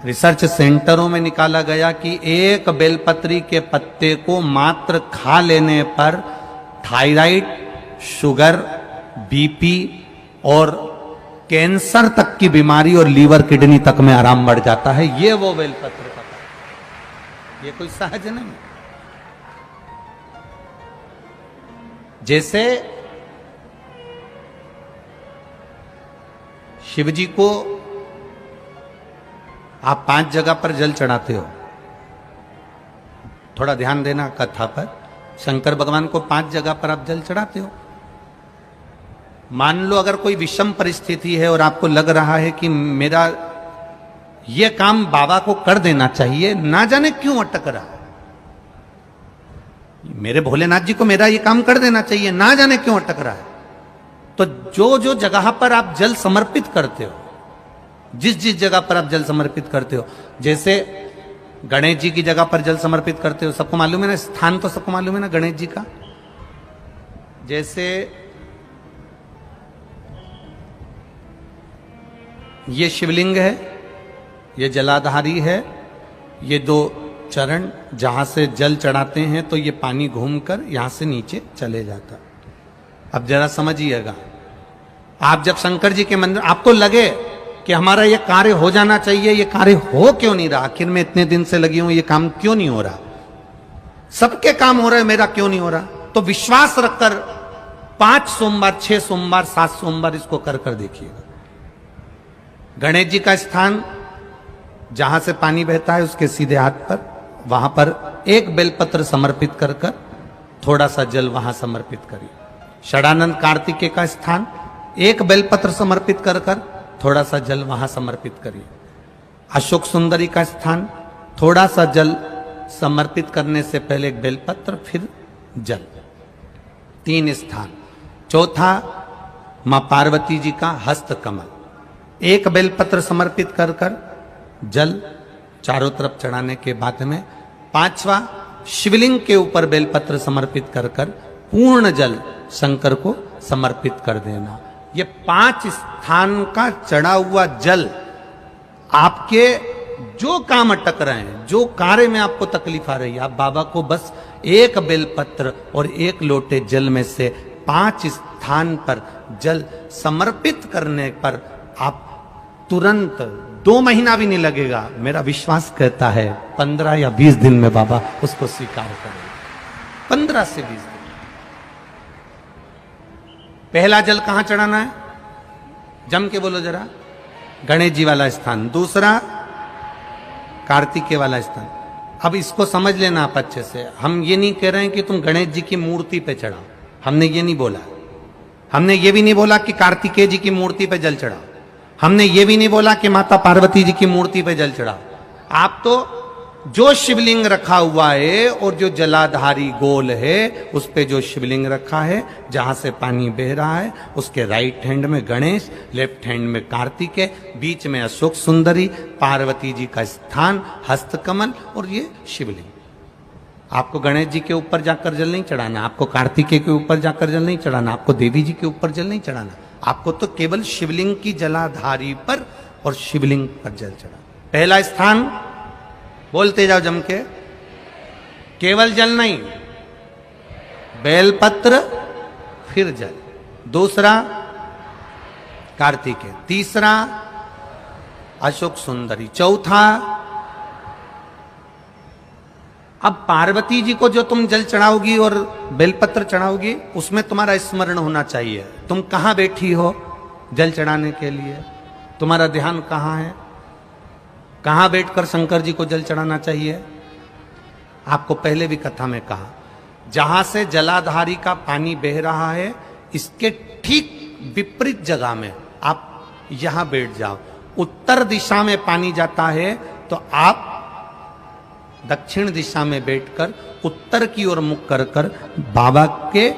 Research सेंटरों में निकाला गया कि एक बेलपत्री के पत्ते को मात्र खा लेने पर थायराइड, शुगर, बीपी और कैंसर तक की बीमारी और लीवर किडनी तक में आराम बढ़ जाता है। ये वो बेलपत्र का, ये कोई सहज नहीं। जैसे शिव जी को आप 5 जगह पर जल चढ़ाते हो, थोड़ा ध्यान देना कथा पर। शंकर भगवान को 5 जगह पर आप जल चढ़ाते हो। मान लो अगर कोई विषम परिस्थिति है और आपको लग रहा है कि मेरा ये काम बाबा को कर देना चाहिए, ना जाने क्यों अटक रहा है, मेरे भोलेनाथ जी को मेरा ये काम कर देना चाहिए, ना जाने क्यों अटक रहा है, तो जो जो जगह पर आप जल समर्पित करते हो, जिस जिस जगह पर आप जल समर्पित करते हो, जैसे गणेश जी की जगह पर जल समर्पित करते हो, सबको मालूम है ना, स्थान तो सबको मालूम है ना गणेश जी का। जैसे ये शिवलिंग है, ये जलाधारी है, ये 2 चरण जहां से जल चढ़ाते हैं तो ये पानी घूमकर यहां से नीचे चले जाता। अब जरा समझिएगा, आप जब शंकर जी के मंदिर, आपको लगे कि हमारा ये कार्य हो जाना चाहिए, ये कार्य हो क्यों नहीं रहा, आखिर में इतने दिन से लगी हूं, ये काम क्यों नहीं हो रहा, सबके काम हो रहे, मेरा क्यों नहीं हो रहा, तो विश्वास रखकर 5 सोमवार, 6 सोमवार, 7 सोमवार इसको कर कर देखिएगा। गणेश जी का स्थान जहां से पानी बहता है उसके सीधे हाथ पर, वहां पर एक बेलपत्र समर्पित कर कर थोड़ा सा जल वहां समर्पित करिए। षडानंद कार्तिकेय का स्थान, एक बेलपत्र समर्पित कर कर थोड़ा सा जल वहां समर्पित करिए। अशोक सुंदरी का स्थान, थोड़ा सा जल समर्पित करने से पहले एक बेलपत्र, फिर जल। 3 स्थान। चौथा, मां पार्वती जी का हस्त कमल, एक बेलपत्र समर्पित कर कर जल चारों तरफ चढ़ाने के बाद में। 5वां, शिवलिंग के ऊपर बेलपत्र समर्पित कर कर पूर्ण जल शंकर को समर्पित कर देना। ये 5 स्थान का चढ़ा हुआ जल आपके जो काम अटक रहे हैं, जो कार्य में आपको तकलीफ आ रही है, आप बाबा को बस एक बेलपत्र और एक लोटे जल में से 5 स्थान पर जल समर्पित करने पर आप तुरंत 2 महीना भी नहीं लगेगा, मेरा विश्वास कहता है 15 या 20 दिन में बाबा उसको स्वीकार करेंगे। 15 से 20 दिन। पहला जल कहां चढ़ाना है, जम के बोलो जरा, गणेश जी वाला स्थान। दूसरा, कार्तिकेय वाला स्थान। अब इसको समझ लेना आप अच्छे से, हम ये नहीं कह रहे हैं कि तुम गणेश जी की मूर्ति पे चढ़ाओ, हमने ये नहीं बोला। हमने ये भी नहीं बोला कि कार्तिकेय जी की मूर्ति पे जल चढ़ाओ, हमने ये भी नहीं बोला कि माता पार्वती जी की मूर्ति पे जल चढ़ाओ। आप तो जो शिवलिंग रखा हुआ है और जो जलाधारी गोल है उस पे जो शिवलिंग रखा है, जहां से पानी बह रहा है, उसके राइट हैंड में गणेश, लेफ्ट हैंड में कार्तिकेय, बीच में अशोक सुंदरी, पार्वती जी का स्थान, हस्तकमल और ये शिवलिंग। आपको गणेश जी के ऊपर जाकर जल नहीं चढ़ाना, आपको कार्तिकेय के ऊपर जाकर जल नहीं चढ़ाना, आपको देवी जी के ऊपर जल नहीं चढ़ाना, आपको तो केवल शिवलिंग की जलाधारी पर और शिवलिंग पर जल चढ़ा। पहला स्थान, बोलते जाओ जम के, केवल जल नहीं, बेलपत्र फिर जल। दूसरा, कार्तिकेय। तीसरा, अशोक सुंदरी। चौथा, अब पार्वती जी को जो तुम जल चढ़ाओगी और बेलपत्र चढ़ाओगी, उसमें तुम्हारा स्मरण होना चाहिए, तुम कहां बैठी हो जल चढ़ाने के लिए, तुम्हारा ध्यान कहां है, कहां बैठकर शंकर जी को जल चढ़ाना चाहिए। आपको पहले भी कथा में कहा, जहां से जलाधारी का पानी बह रहा है, इसके ठीक विपरीत जगह में आप यहां बैठ जाओ। उत्तर दिशा में पानी जाता है तो आप दक्षिण दिशा में बैठकर उत्तर की ओर मुख कर कर बाबा के,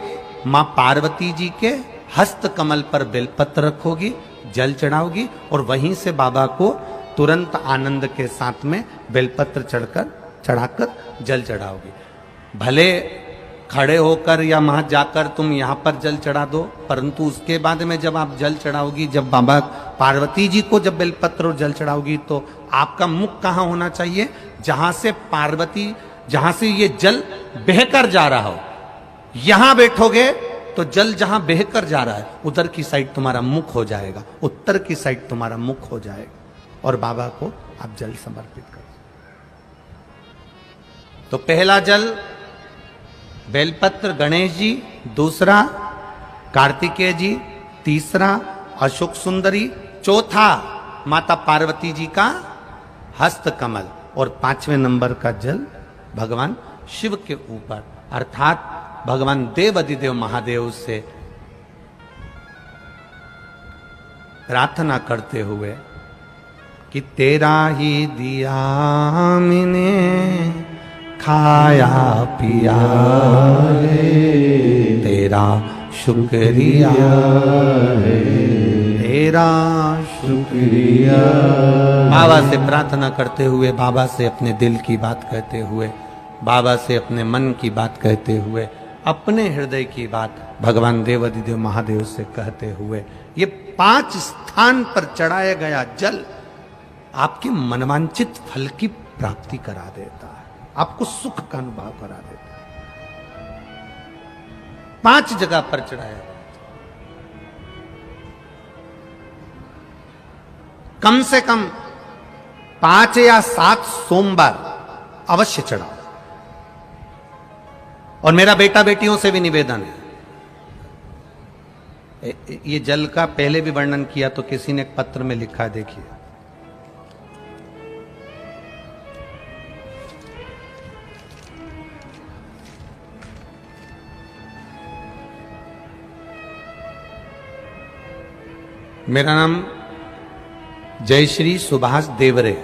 मां पार्वती जी के हस्त कमल पर बेलपत्र रखोगी, जल चढ़ाओगी और वहीं से बाबा को तुरंत आनंद के साथ में बेलपत्र चढ़ाकर जल चढ़ाओगी। भले खड़े होकर या वहां जाकर तुम यहां पर जल चढ़ा दो, परंतु उसके बाद में जब आप जल चढ़ाओगी, जब बाबा पार्वती जी को जब बेलपत्र और जल चढ़ाओगी, तो आपका मुख कहां होना चाहिए? जहां से पार्वती, जहां से ये जल बहकर जा रहा हो, यहां बैठोगे तो जल जहां बहकर जा रहा है उधर की साइड तुम्हारा मुख हो जाएगा, उत्तर की साइड तुम्हारा मुख हो जाएगा और बाबा को आप जल समर्पित करो। तो पहला जल बेलपत्र गणेश जी, दूसरा कार्तिकेय जी, तीसरा अशोक सुंदरी, चौथा माता पार्वती जी का हस्त कमल और 5वें नंबर का जल भगवान शिव के ऊपर, अर्थात भगवान देवाधिदेव महादेव से प्रार्थना करते हुए कि तेरा ही दिया मैंने खाया पिया रे, तेरा शुक्रिया रे, तेरा शुक्रिया। बाबा से प्रार्थना करते हुए, बाबा से अपने दिल की बात कहते हुए, बाबा से अपने मन की बात कहते हुए, अपने हृदय की बात भगवान देवाधिदेव महादेव से कहते हुए, ये 5 स्थान पर चढ़ाया गया जल आपके मनवांचित फल की प्राप्ति करा देता है, आपको सुख का अनुभव करा देता है। 5 जगह पर चढ़ाया गया, कम से कम 5 या 7 सोमवार अवश्य चढ़ाओ। और मेरा बेटा बेटियों से भी निवेदन है, ये जल का पहले भी वर्णन किया तो किसी ने एक पत्र में लिखा है, देखिए, मेरा नाम जयश्री सुभाष देवरे,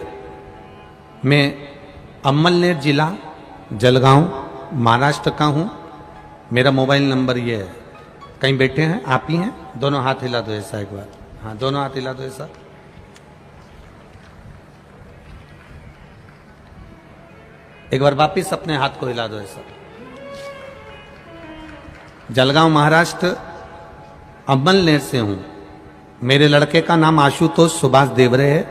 मैं अमलनेर जिला जलगांव महाराष्ट्र का हूं। मेरा मोबाइल नंबर ये है, कहीं बैठे हैं आप ही हैं, दोनों हाथ हिला दो ऐसा एक बार, हाँ दोनों हाथ हिला दो ऐसा। एक बार वापिस अपने हाथ को हिला दो ऐसा। जलगांव महाराष्ट्र अमलनेर से हूं। मेरे लड़के का नाम आशुतोष सुभाष देवरे है।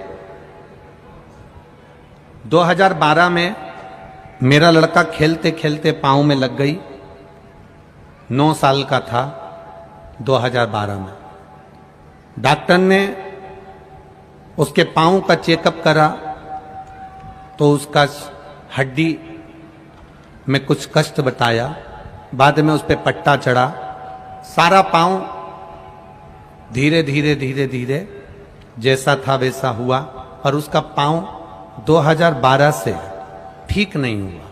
2012 में मेरा लड़का खेलते खेलते पांव में लग गई, 9 साल का था 2012 में। डॉक्टर ने उसके पांव का चेकअप करा तो उसका हड्डी में कुछ कष्ट बताया, बाद में उस पर पट्टा चढ़ा, सारा पांव धीरे धीरे धीरे धीरे जैसा था वैसा हुआ और उसका पांव 2012 से ठीक नहीं हुआ।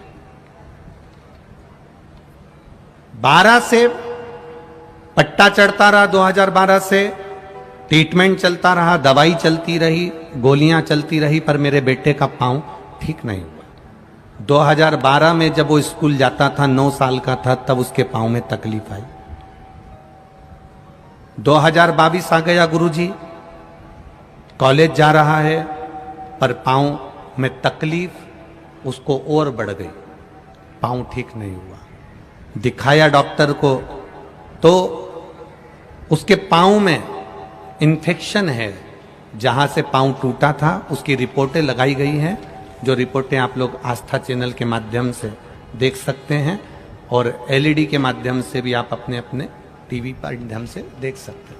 12 से पट्टा चढ़ता रहा, 2012 से ट्रीटमेंट चलता रहा, दवाई चलती रही, गोलियां चलती रही, पर मेरे बेटे का पांव ठीक नहीं हुआ। 2012 में जब वो स्कूल जाता था, 9 साल का था, तब उसके पांव में तकलीफ आई। 2022 आ गया, गुरुजी कॉलेज जा रहा है, पर पांव में तकलीफ उसको और बढ़ गई, पांव ठीक नहीं हुआ। दिखाया डॉक्टर को तो उसके पांव में इन्फेक्शन है, जहां से पांव टूटा था उसकी रिपोर्टें लगाई गई हैं, जो रिपोर्टें आप लोग आस्था चैनल के माध्यम से देख सकते हैं और एलईडी के माध्यम से भी आप अपने अपने टीवी पर माध्यम से देख सकते हैं।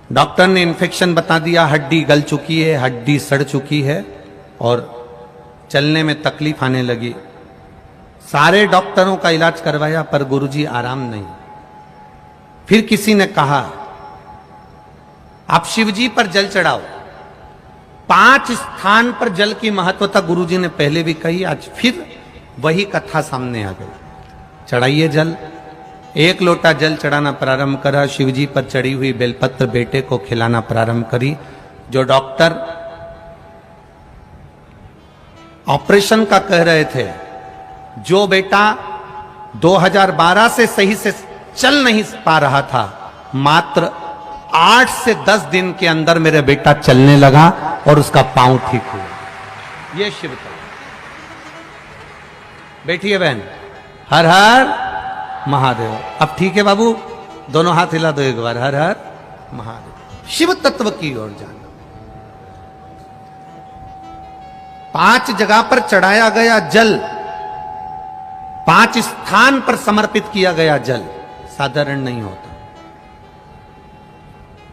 डॉक्टर ने इन्फेक्शन बता दिया, हड्डी गल चुकी है, हड्डी सड़ चुकी है और चलने में तकलीफ आने लगी। सारे डॉक्टरों का इलाज करवाया पर गुरुजी आराम नहीं। फिर किसी ने कहा आप शिवजी पर जल चढ़ाओ। 5 स्थान पर जल की महत्वता गुरुजी ने पहले भी कही, आज फिर वही कथा सामने आ गई। चढ़ाइए जल। 1 लोटा जल चढ़ाना प्रारंभ करा, शिवजी पर चढ़ी हुई बेलपत्र बेटे को खिलाना प्रारंभ करी। जो डॉक्टर ऑपरेशन का कह रहे थे, जो बेटा 2012 से सही से चल नहीं पा रहा था, मात्र 8 से 10 दिन के अंदर मेरा बेटा चलने लगा और उसका पांव ठीक हुआ। ये शिव का। बैठिए बहन। हर हर महादेव। अब ठीक है बाबू, दोनों हाथ हिला दो एक बार, हर हर महादेव। शिव तत्व की ओर जाना। 5 जगह पर चढ़ाया गया जल, 5 स्थान पर समर्पित किया गया जल साधारण नहीं होता।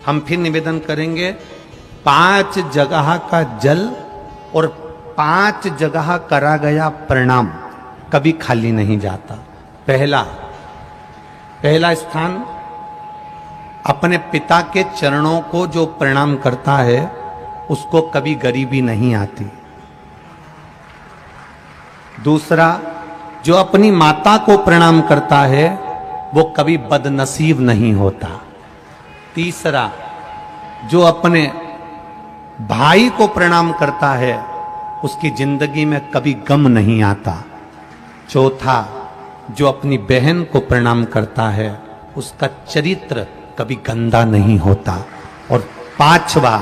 हम फिर निवेदन करेंगे, 5 जगह का जल और 5 जगह करा गया प्रणाम कभी खाली नहीं जाता। पहला स्थान, अपने पिता के चरणों को जो प्रणाम करता है उसको कभी गरीबी नहीं आती। दूसरा, जो अपनी माता को प्रणाम करता है वो कभी बदनसीब नहीं होता। तीसरा, जो अपने भाई को प्रणाम करता है उसकी जिंदगी में कभी गम नहीं आता। चौथा, जो अपनी बहन को प्रणाम करता है उसका चरित्र कभी गंदा नहीं होता। और 5वां,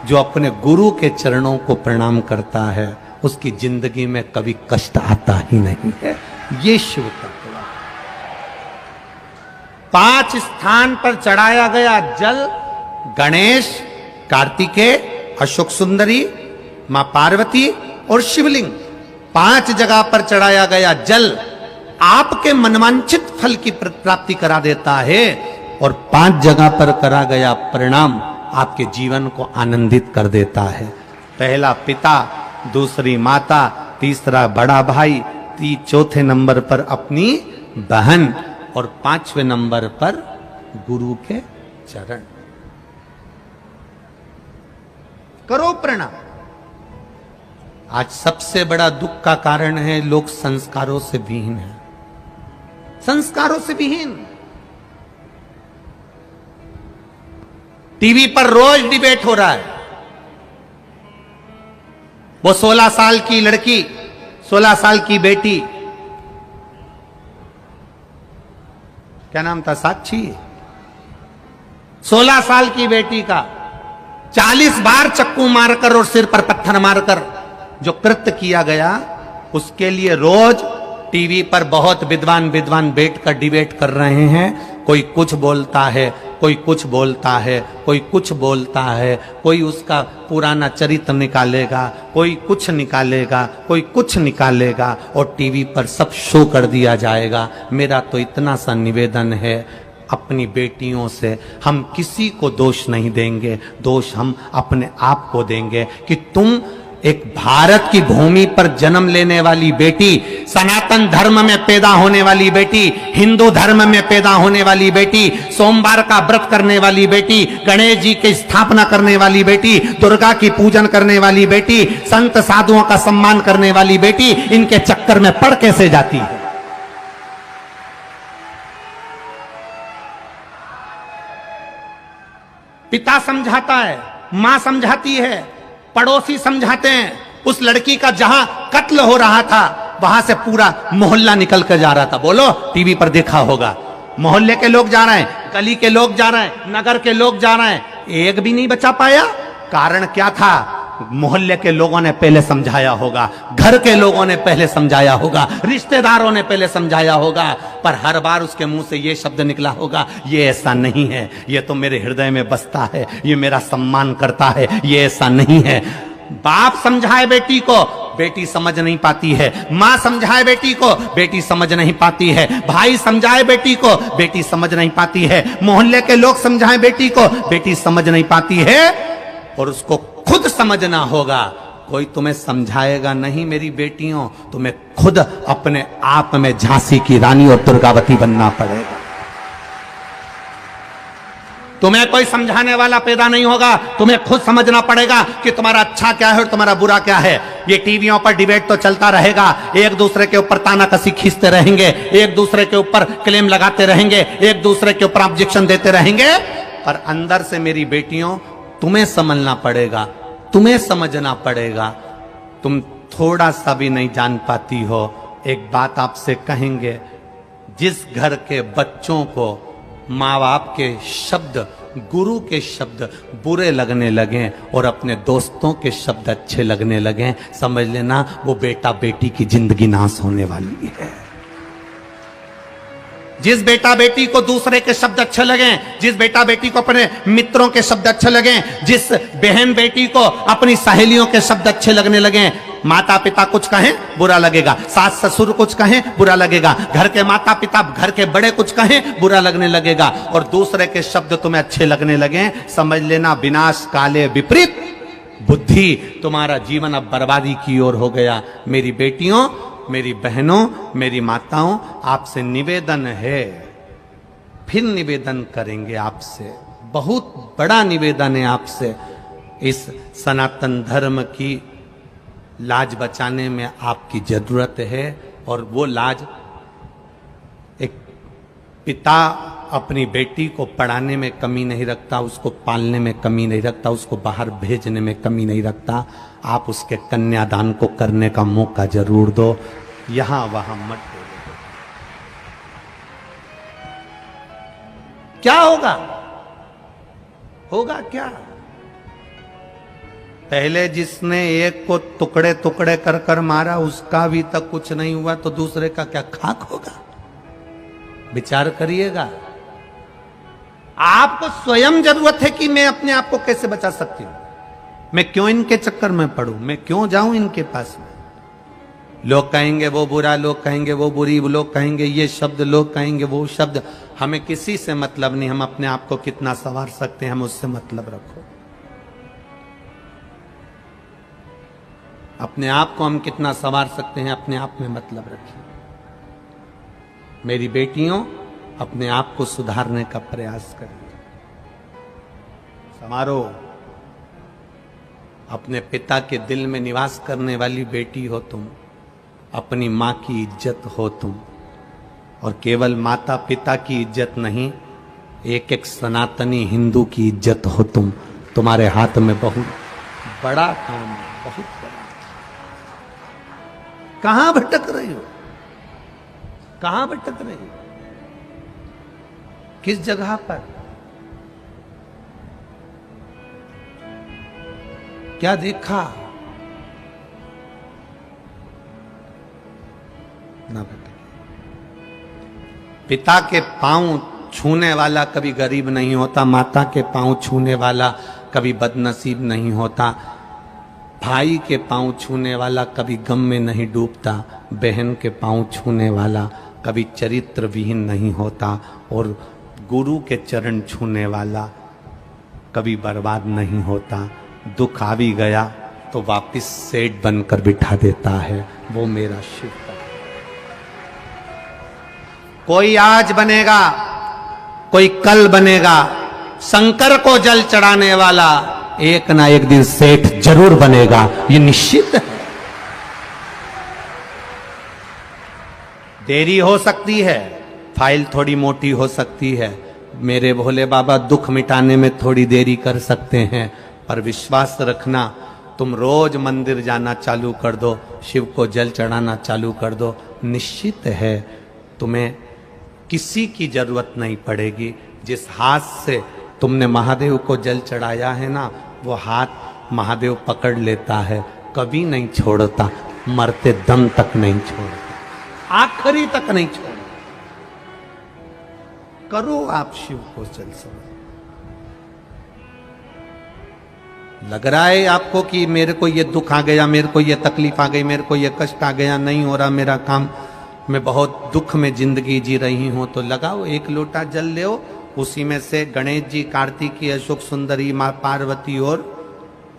जो अपने गुरु के चरणों को प्रणाम करता है उसकी जिंदगी में कभी कष्ट आता ही नहीं है। ये शिव तत्व। 5 स्थान पर चढ़ाया गया जल, गणेश, कार्तिकेय, अशोक सुंदरी, मां पार्वती और शिवलिंग। 5 जगह पर चढ़ाया गया जल आपके मनवांछित फल की प्राप्ति करा देता है और 5 जगह पर करा गया प्रणाम आपके जीवन को आनंदित कर देता है। पहला पिता, दूसरी माता, तीसरा बड़ा भाई, चौथे नंबर पर अपनी बहन और 5वें नंबर पर गुरु के चरण। करो प्रणाम। आज सबसे बड़ा दुख का कारण है लोग संस्कारों से विहीन हैं। संस्कारों से विहीन। टीवी पर रोज डिबेट हो रहा है। वो 16 साल की लड़की, 16 साल की बेटी, क्या नाम था, साक्षी, 16 साल की बेटी का 40 बार चक्कू मारकर और सिर पर पत्थर मारकर जो कृत्य किया गया, उसके लिए रोज टीवी पर बहुत विद्वान बैठकर डिबेट कर रहे हैं। कोई कुछ बोलता है, कोई कुछ बोलता है, कोई कुछ बोलता है, कोई उसका पुराना चरित्र निकालेगा, कोई कुछ निकालेगा, कोई कुछ निकालेगा और टीवी पर सब शो कर दिया जाएगा। मेरा तो इतना सा निवेदन है, अपनी बेटियों से हम किसी को दोष नहीं देंगे, दोष हम अपने आप को देंगे कि तुम एक भारत की भूमि पर जन्म लेने वाली बेटी, सनातन धर्म में पैदा होने वाली बेटी, हिंदू धर्म में पैदा होने वाली बेटी, सोमवार का व्रत करने वाली बेटी, गणेश जी की स्थापना करने वाली बेटी, दुर्गा की पूजन करने वाली बेटी, संत साधुओं का सम्मान करने वाली बेटी, इनके चक्कर में पड़ कैसे जाती है। पिता समझाता है, मां समझाती है, पड़ोसी समझाते हैं। उस लड़की का जहां कत्ल हो रहा था वहां से पूरा मोहल्ला निकल कर जा रहा था। बोलो, टीवी पर देखा होगा, मोहल्ले के लोग जा रहे हैं, गली के लोग जा रहे हैं, नगर के लोग जा रहे हैं, एक भी नहीं बचा पाया। कारण क्या था? मोहल्ले के लोगों ने पहले समझाया होगा, घर के लोगों ने पहले समझाया होगा, रिश्तेदारों ने पहले समझाया होगा, पर हर बार उसके मुंह से ये शब्द निकला होगा, ये ऐसा नहीं है, ये तो मेरे हृदय में बसता है, ये मेरा सम्मान करता है, ये ऐसा नहीं है। बाप समझाए बेटी को, बेटी समझ नहीं पाती है। मां समझाए बेटी को, बेटी समझ नहीं पाती है। भाई समझाए बेटी को, बेटी समझ नहीं पाती है। मोहल्ले के लोग समझाए बेटी को, बेटी समझ नहीं पाती है। और उसको खुद समझना होगा। कोई तुम्हें समझाएगा नहीं मेरी बेटियों, तुम्हें खुद अपने आप में झांसी की रानी और दुर्गावती बनना पड़ेगा। तुम्हें कोई समझाने वाला पैदा नहीं होगा, तुम्हें खुद समझना पड़ेगा कि तुम्हारा अच्छा क्या है और तुम्हारा बुरा क्या है। ये टीवियों पर डिबेट तो चलता रहेगा, एक दूसरे के ऊपर तानाकसी खींचते रहेंगे, एक दूसरे के ऊपर क्लेम लगाते रहेंगे, एक दूसरे के ऊपर ऑब्जेक्शन देते रहेंगे, पर अंदर से मेरी बेटियों तुम्हें समझना पड़ेगा, तुम्हें समझना पड़ेगा। तुम थोड़ा सा भी नहीं जान पाती हो। एक बात आपसे कहेंगे, जिस घर के बच्चों को माँ बाप के शब्द, गुरु के शब्द बुरे लगने लगे और अपने दोस्तों के शब्द अच्छे लगने लगे, समझ लेना वो बेटा बेटी की जिंदगी नाश होने वाली है। जिस बेटा बेटी को दूसरे के शब्द अच्छे लगे, जिस बेटा बेटी को अपने मित्रों के शब्द अच्छे लगे, जिस बहन बेटी को अपनी सहेलियों के शब्द अच्छे लगने लगे, माता पिता कुछ कहें बुरा लगेगा, सास ससुर कुछ कहें बुरा लगेगा, घर के माता पिता घर के बड़े कुछ कहें बुरा लगने लगेगा, और दूसरे के शब्द तुम्हें अच्छे लगने लगे, समझ लेना विनाश काले विपरीत बुद्धि, तुम्हारा जीवन अब बर्बादी की ओर हो गया। मेरी बेटियों, मेरी बहनों, मेरी माताओं, आपसे निवेदन है, फिर निवेदन करेंगे आपसे, बहुत बड़ा निवेदन है आपसे। इस सनातन धर्म की लाज बचाने में आपकी जरूरत है, और वो लाज एक पिता अपनी बेटी को पढ़ाने में कमी नहीं रखता, उसको पालने में कमी नहीं रखता, उसको बाहर भेजने में कमी नहीं रखता। आप उसके कन्यादान को करने का मौका जरूर दो, यहां वहां मत दो। क्या होगा? होगा क्या? पहले जिसने एक को टुकड़े टुकड़े कर कर मारा, उसका भी तक कुछ नहीं हुआ, तो दूसरे का क्या खाक होगा? विचार करिएगा। आपको स्वयं जरूरत है कि मैं अपने आप को कैसे बचा सकती हूं, मैं क्यों इनके चक्कर में पड़ूं, मैं क्यों जाऊं इनके पास में। लोग कहेंगे वो बुरा, लोग कहेंगे वो बुरी, लोग कहेंगे ये शब्द, लोग कहेंगे वो शब्द, हमें किसी से मतलब नहीं। हम अपने आप को कितना संवार सकते हैं, हम उससे मतलब रखो। अपने आप को हम कितना संवार सकते हैं, अपने आप में मतलब रखिए। मेरी बेटियों, अपने आप को सुधारने का प्रयास करिए, संवारो। अपने पिता के दिल में निवास करने वाली बेटी हो तुम, अपनी मां की इज्जत हो तुम, और केवल माता पिता की इज्जत नहीं, एक एक सनातनी हिंदू की इज्जत हो तुम। तुम्हारे हाथ में बहुत बड़ा काम है, बहुत बड़ा। कहां भटक रही हो? कहां भटक रही हो? किस जगह पर? क्या देखा? ना भटके। पिता के पांव छूने वाला कभी गरीब नहीं होता, माता के पांव छूने वाला कभी बदनसीब नहीं होता, भाई के पांव छूने वाला कभी गम में नहीं डूबता, बहन के पांव छूने वाला कभी चरित्र विहीन नहीं होता, और गुरु के चरण छूने वाला कभी बर्बाद नहीं होता। दुख आ भी गया तो वापिस सेठ बनकर बिठा देता है, वो मेरा शिव का। कोई आज बनेगा, कोई कल बनेगा, शंकर को जल चढ़ाने वाला एक ना एक दिन सेठ जरूर बनेगा, ये निश्चित है। देरी हो सकती है, फाइल थोड़ी मोटी हो सकती है, मेरे भोले बाबा दुख मिटाने में थोड़ी देरी कर सकते हैं, पर विश्वास रखना, तुम रोज मंदिर जाना चालू कर दो, शिव को जल चढ़ाना चालू कर दो, निश्चित है तुम्हें किसी की जरूरत नहीं पड़ेगी। जिस हाथ से तुमने महादेव को जल चढ़ाया है ना, वो हाथ महादेव पकड़ लेता है, कभी नहीं छोड़ता, मरते दम तक नहीं छोड़ता, आखिरी तक नहीं छोड़ता। करो आप शिव को जल समझ। लग रहा है आपको कि मेरे को ये दुख आ गया, मेरे को ये तकलीफ आ गई, मेरे को ये कष्ट आ गया, नहीं हो रहा मेरा काम, मैं बहुत दुख में जिंदगी जी रही हूं, तो लगाओ एक लोटा जल ले, उसी में से गणेश जी, कार्तिकी, अशोक सुंदरी, मां पार्वती और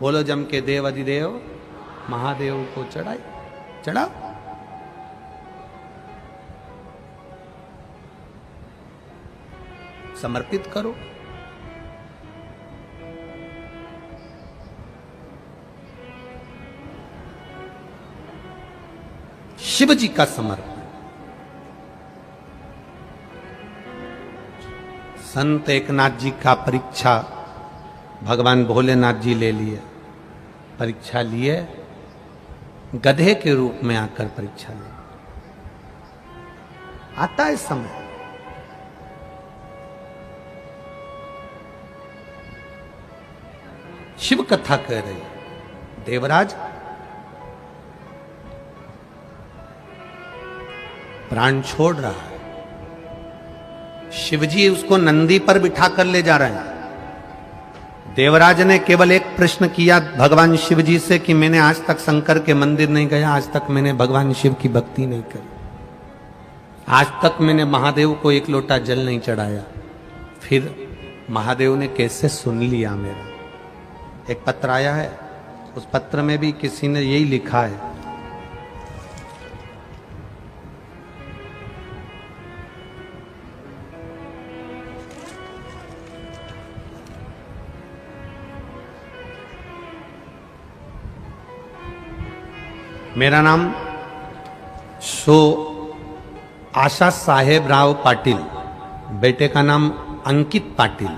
बोलो जम के देव अधिदेव महादेव को चढ़ाई, चढ़ाओ। समर्पित करो। शिव जी का समर्पण। संत एकनाथ जी का परीक्षा भगवान भोलेनाथ जी ले लिए, परीक्षा लिए, गधे के रूप में आकर परीक्षा ले। आता है समय, शिव कथा कह रही, देवराज प्राण छोड़ रहा है, शिवजी उसको नंदी पर बिठा कर ले जा रहे हैं। देवराज ने केवल एक प्रश्न किया भगवान शिव जी से कि मैंने आज तक शंकर के मंदिर नहीं गया, आज तक मैंने भगवान शिव की भक्ति नहीं करी, आज तक मैंने महादेव को एक लोटा जल नहीं चढ़ाया। फिर महादेव ने कैसे सुन लिया मेरा। एक पत्र आया है, उस पत्र में भी किसी ने यही लिखा है, मेरा नाम आशा साहेब राव पाटिल, बेटे का नाम अंकित पाटिल,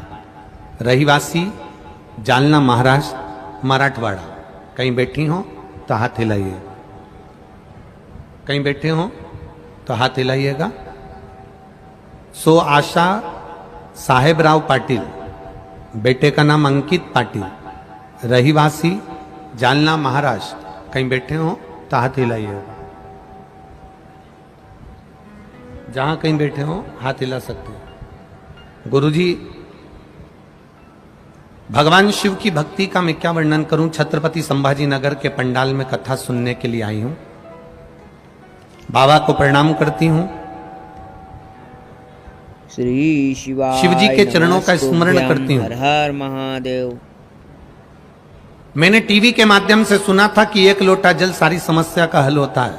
रहिवासी जालना महाराष्ट्र मराठवाड़ा। कहीं बैठी हो तो हाथ हिलाइए, कहीं बैठे हो तो हाथ हिलाइएगा। आशा साहेब राव पाटिल, बेटे का नाम अंकित पाटिल, रहिवासी जालना महाराष्ट्र। कहीं बैठे हो तो हाथ हिलाइएगा, जहां कहीं बैठे हो हाथ हिला सकते हैं। गुरुजी, भगवान शिव की भक्ति का मैं क्या वर्णन करूं। छत्रपति संभाजी नगर के पंडाल में कथा सुनने के लिए आई हूं। बाबा को प्रणाम करती हूं, श्री शिवाय शिव जी के चरणों का स्मरण करती हूं। हर हर महादेव। मैंने टीवी के माध्यम से सुना था कि एक लोटा जल सारी समस्या का हल होता है।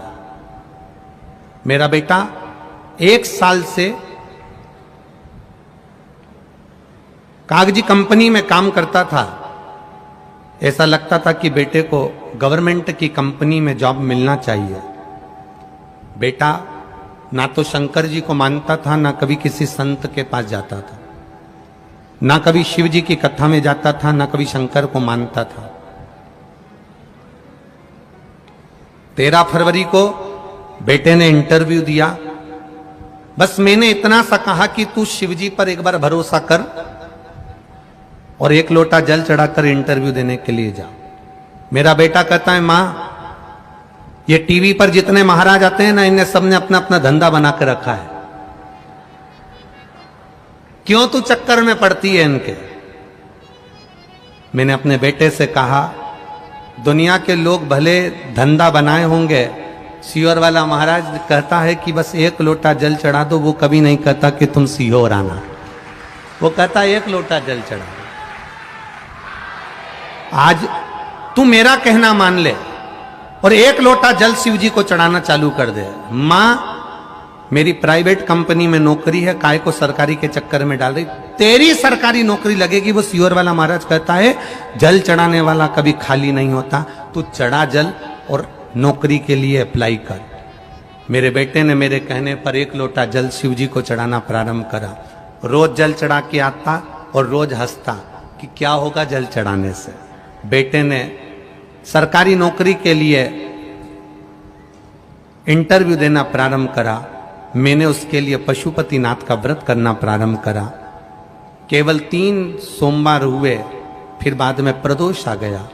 मेरा बेटा 1 साल से कागजी कंपनी में काम करता था। ऐसा लगता था कि बेटे को गवर्नमेंट की कंपनी में जॉब मिलना चाहिए। बेटा ना तो शंकर जी को मानता था, ना कभी किसी संत के पास जाता था, ना कभी शिव जी की कथा में जाता था, ना कभी शंकर को मानता था। 13 फरवरी को बेटे ने इंटरव्यू दिया। बस मैंने इतना सा कहा कि तू शिवजी पर एक बार भरोसा कर और एक लोटा जल चढ़ाकर इंटरव्यू देने के लिए जा। मेरा बेटा कहता है, मां ये टीवी पर जितने महाराज आते हैं ना, इन्हें सबने अपना अपना धंधा बना कर रखा है, क्यों तू चक्कर में पड़ती है इनके। मैंने अपने बेटे से कहा, दुनिया के लोग भले धंधा बनाए होंगे, सीहोर वाला महाराज कहता है कि बस एक लोटा जल चढ़ा दो, वो कभी नहीं कहता कि तुम सीहोर आना, वो कहता है एक लोटा जल चढ़ा दो। आज तू मेरा कहना मान ले और एक लोटा जल शिव जी को चढ़ाना चालू कर दे। मां मेरी प्राइवेट कंपनी में नौकरी है, काय को सरकारी के चक्कर में डाल रही। तेरी सरकारी नौकरी लगेगी। वो सीहोर वाला महाराज कहता है जल चढ़ाने वाला कभी खाली नहीं होता, तू चढ़ा जल और नौकरी के लिए अप्लाई कर। मेरे बेटे ने मेरे कहने पर एक लोटा जल शिव जी को चढ़ाना प्रारंभ करा। रोज जल चढ़ा के आता और रोज हंसता कि क्या होगा जल चढ़ाने से। बेटे ने सरकारी नौकरी के लिए इंटरव्यू देना प्रारंभ करा। मैंने उसके लिए पशुपतिनाथ का व्रत करना प्रारंभ करा। केवल 3 सोमवार हुए, फिर बाद में प्रदोष आ गया।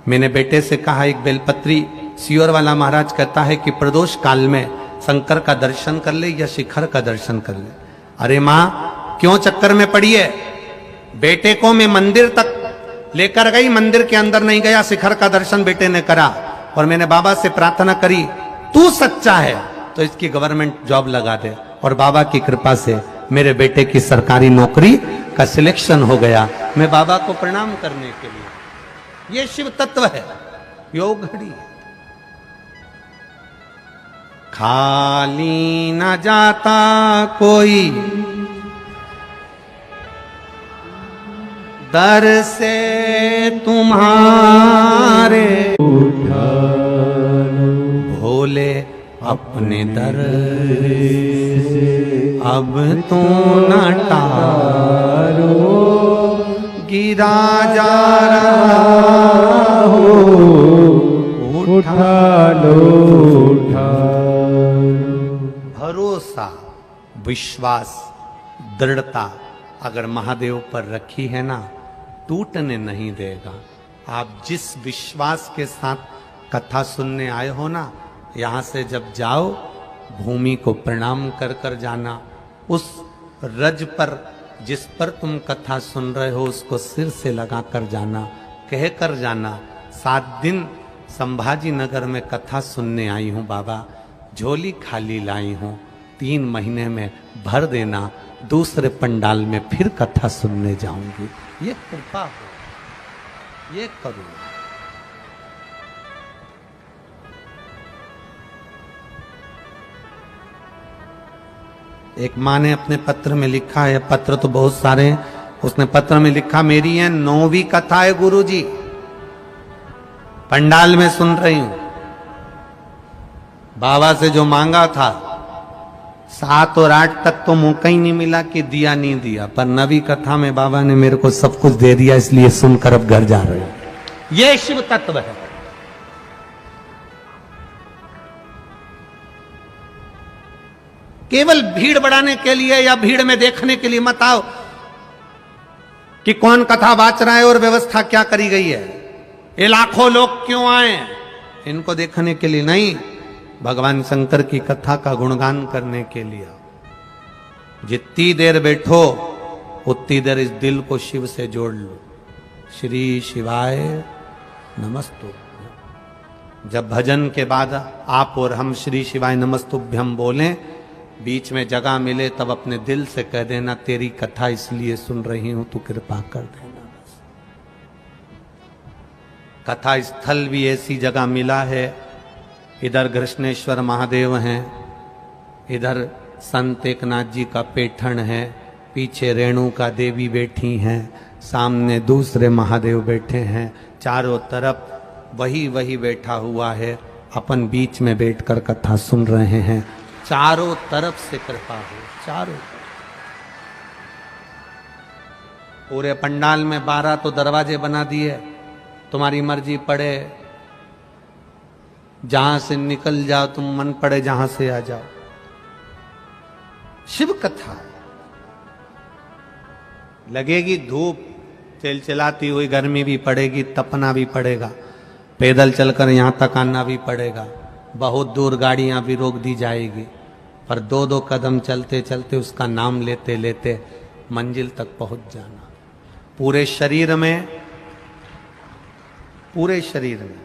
मैंने बेटे से कहा, एक बेलपत्री सीहोर वाला महाराज कहता है कि प्रदोष काल में शंकर का दर्शन कर ले या शिखर का दर्शन कर ले। अरे मां क्यों चक्कर में पड़ी है। बेटे को मैं मंदिर तक लेकर गई, मंदिर के अंदर नहीं गया, शिखर का दर्शन बेटे ने करा और मैंने बाबा से प्रार्थना करी, तू सच्चा है तो इसकी गवर्नमेंट जॉब लगा दे। और बाबा की कृपा से मेरे बेटे की सरकारी नौकरी का सिलेक्शन हो गया। मैं बाबा को प्रणाम करने के लिए, ये शिव तत्व है, योग घड़ी। खाली न जाता कोई दर से तुम्हारे, भोले अपने दर से अब तो न टारो, गिरा जा रहा हो उठा लो उठा। भरोसा, विश्वास, दृढ़ता अगर महादेव पर रखी है ना, टूटने नहीं देगा। आप जिस विश्वास के साथ कथा सुनने आए हो ना, यहाँ से जब जाओ भूमि को प्रणाम कर कर जाना। उस रज पर जिस पर तुम कथा सुन रहे हो उसको सिर से लगा कर जाना, कह कर जाना 7 दिन संभाजी नगर में कथा सुनने आई हूं बाबा, झोली खाली लाई हूं, 3 महीने में भर देना, दूसरे पंडाल में फिर कथा सुनने जाऊंगी। ये कृपा हो, ये करूँ। एक माँ ने अपने पत्र में लिखा है, पत्र तो बहुत सारे हैं, उसने पत्र में लिखा मेरी है 9वीं कथा है गुरुजी, पंडाल में सुन रही हूं, बाबा से जो मांगा था 7 और 8 तक तो मौका ही नहीं मिला कि दिया नहीं दिया, पर 9वीं कथा में बाबा ने मेरे को सब कुछ दे दिया, इसलिए सुनकर अब घर जा रहे हो। ये शिव तत्व है। केवल भीड़ बढ़ाने के लिए या भीड़ में देखने के लिए मत आओ कि कौन कथा बाच रहा है और व्यवस्था क्या करी गई है, ये लाखों लोग क्यों आए, इनको देखने के लिए नहीं, भगवान शंकर की कथा का गुणगान करने के लिए। जितनी देर बैठो उतनी देर इस दिल को शिव से जोड़ लो। श्री शिवाय नमस्तु। जब भजन के बाद आप और हम श्री शिवाय नमस्तुभ्यम बोलें, बीच में जगह मिले तब अपने दिल से कह देना तेरी कथा इसलिए सुन रही हूं, तू कृपा कर देना। बस कथा स्थल भी ऐसी जगह मिला है, इधर कृष्णेश्वर महादेव हैं, इधर संत एकनाथ जी का पेठण है, पीछे रेणुका देवी बैठी हैं, सामने दूसरे महादेव बैठे हैं, चारों तरफ वही वही बैठा हुआ है, अपन बीच में बैठकर कथा सुन रहे हैं। चारों तरफ से कृपा हो, चारों पूरे पंडाल में 12 तो दरवाजे बना दिए, तुम्हारी मर्जी पड़े जहां से निकल जाओ, तुम मन पड़े जहां से आ जाओ। शिव कथा लगेगी धूप चिलचिलाती हुई, गर्मी भी पड़ेगी, तपना भी पड़ेगा, पैदल चलकर यहां तक आना भी पड़ेगा, बहुत दूर गाड़ियां भी रोक दी जाएगी, पर 2-2 कदम चलते चलते उसका नाम लेते लेते मंजिल तक पहुंच जाना। पूरे शरीर में, पूरे शरीर में,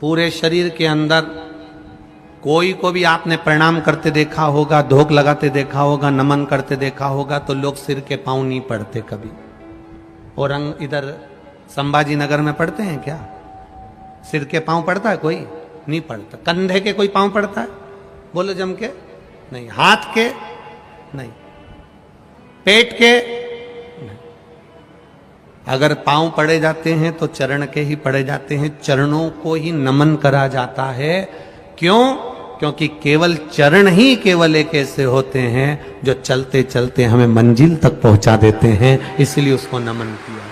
पूरे शरीर के अंदर कोई को भी आपने प्रणाम करते देखा होगा, धोख लगाते देखा होगा, नमन करते देखा होगा, तो लोग सिर के पांव नहीं पड़ते कभी। और इधर संभाजी नगर में पड़ते हैं क्या? सिर के पांव पड़ता है कोई? नहीं पड़ता। कंधे के कोई पांव पड़ता है? बोलो जम के नहीं। हाथ के नहीं। पेट के नहीं। अगर पांव पड़े जाते हैं तो चरण के ही पड़े जाते हैं, चरणों को ही नमन करा जाता है। क्यों? क्योंकि केवल चरण ही केवल एक ऐसे होते हैं जो चलते चलते हमें मंजिल तक पहुंचा देते हैं, इसलिए उसको नमन किया।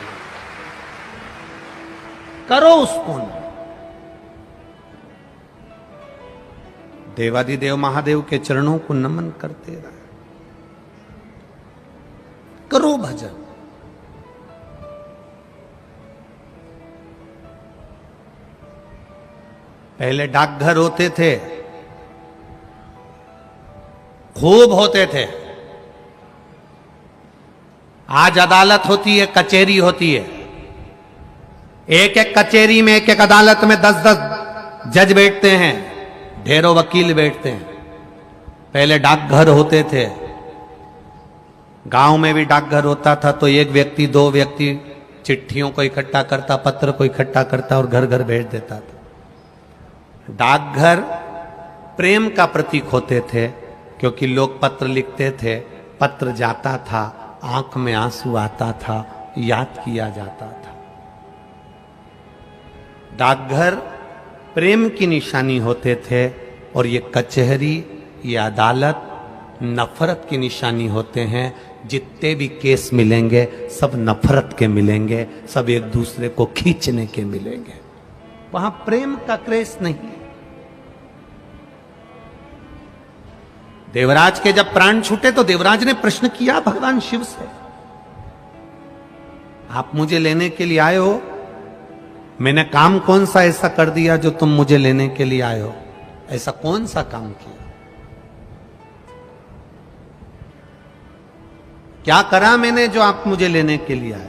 करो उसको नमन। देवादिदेव महादेव के चरणों को नमन करते रहे, करो भजन। पहले डाकघर होते थे, खूब होते थे। आज अदालत होती है, कचहरी होती है। एक एक कचहरी में, एक एक अदालत में 10-10 जज बैठते हैं, ढेरों वकील बैठते हैं। पहले डाकघर होते थे, गांव में भी डाकघर होता था, तो एक व्यक्ति 2 व्यक्ति चिट्ठियों को इकट्ठा करता, पत्र को इकट्ठा करता और घर घर भेज देता था। डाकघर प्रेम का प्रतीक होते थे, क्योंकि लोग पत्र लिखते थे, पत्र जाता था, आंख में आंसू आता था, याद किया जाता था। डाकघर प्रेम की निशानी होते थे, और ये कचहरी, ये अदालत नफरत की निशानी होते हैं। जितने भी केस मिलेंगे सब नफरत के मिलेंगे, सब एक दूसरे को खींचने के मिलेंगे। वहां प्रेम का क्रेज नहीं है। देवराज के जब प्राण छूटे तो देवराज ने प्रश्न किया भगवान शिव से, आप मुझे लेने के लिए आए हो? मैंने काम कौन सा ऐसा कर दिया जो तुम मुझे लेने के लिए आए हो? ऐसा कौन सा काम किया? क्या करा मैंने जो आप मुझे लेने के लिए आए?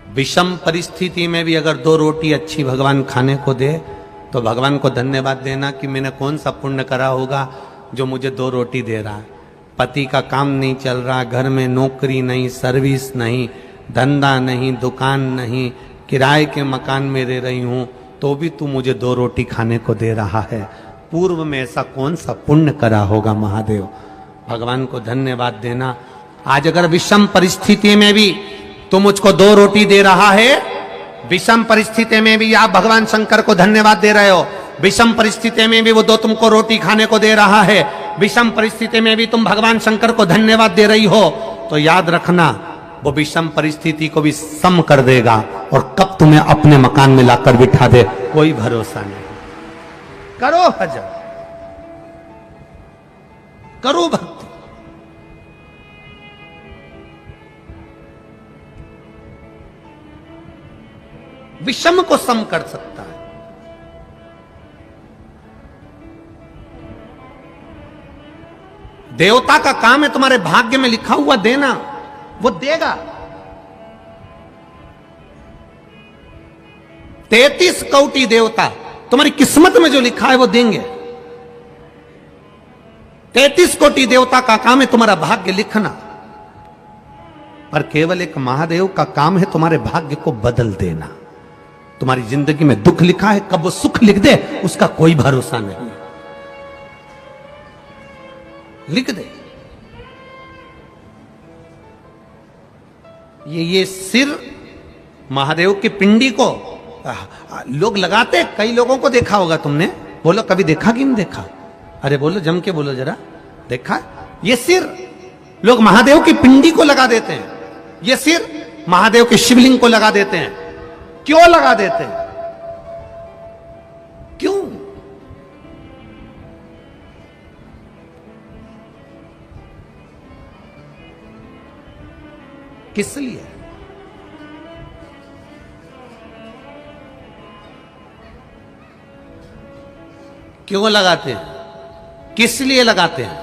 विषम परिस्थिति में भी अगर 2 रोटी अच्छी भगवान खाने को दे तो भगवान को धन्यवाद देना कि मैंने कौन सा पुण्य करा होगा जो मुझे 2 रोटी दे रहा है। पति का काम नहीं चल रहा, घर में नौकरी नहीं, सर्विस नहीं, धंधा नहीं, दुकान नहीं, किराए के मकान में रह रही हूं, तो भी तू मुझे 2 रोटी खाने को दे रहा है। पूर्व में ऐसा कौन सा पुण्य करा होगा महादेव? भगवान को धन्यवाद देना। आज अगर विषम परिस्थिति में भी तू मुझको 2 रोटी दे रहा है, विषम परिस्थिति में भी आप भगवान शंकर को धन्यवाद दे रहे हो, विषम परिस्थिति में भी वो 2 तुमको रोटी खाने को दे रहा है, विषम परिस्थिति में भी तुम भगवान शंकर को धन्यवाद दे रही हो, तो याद रखना वो विषम परिस्थिति को भी सम कर देगा और कब तुम्हें अपने मकान में लाकर बिठा दे कोई भरोसा नहीं। करो भजन, करो भक्ति। विषम को सम कर सकता है। देवता का काम है तुम्हारे भाग्य में लिखा हुआ देना, वो देगा। 33 कोटि देवता तुम्हारी किस्मत में जो लिखा है वो देंगे। 33 कोटि देवता का काम है तुम्हारा भाग्य लिखना, पर केवल एक महादेव का काम है तुम्हारे भाग्य को बदल देना। तुम्हारी जिंदगी में दुख लिखा है, कब वो सुख लिख दे उसका कोई भरोसा नहीं। लिख दे। ये सिर महादेव की पिंडी को लोग लगाते, कई लोगों को देखा होगा तुमने। बोलो कभी देखा कि नहीं देखा? अरे बोलो, जम के बोलो जरा, देखा? ये सिर लोग महादेव की पिंडी को लगा देते हैं, ये सिर महादेव के शिवलिंग को लगा देते हैं। क्यों लगा देते हैं? क्यों? किस लिए? क्यों लगाते हैं? किस लिए लगाते हैं?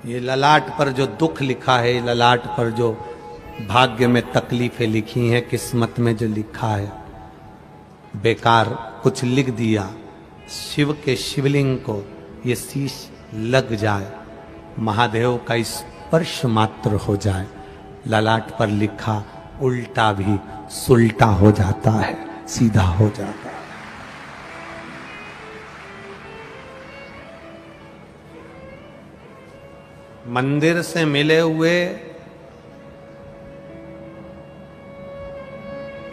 ये ललाट पर जो दुख लिखा है, ललाट पर जो भाग्य में तकलीफें लिखी हैं, किस्मत में जो लिखा है, बेकार कुछ लिख दिया। शिव के शिवलिंग को ये शीश लग जाए, महादेव का स्पर्श मात्र हो जाए, ललाट पर लिखा उल्टा भी सुल्टा हो जाता है, सीधा हो जाता है। मंदिर से मिले हुए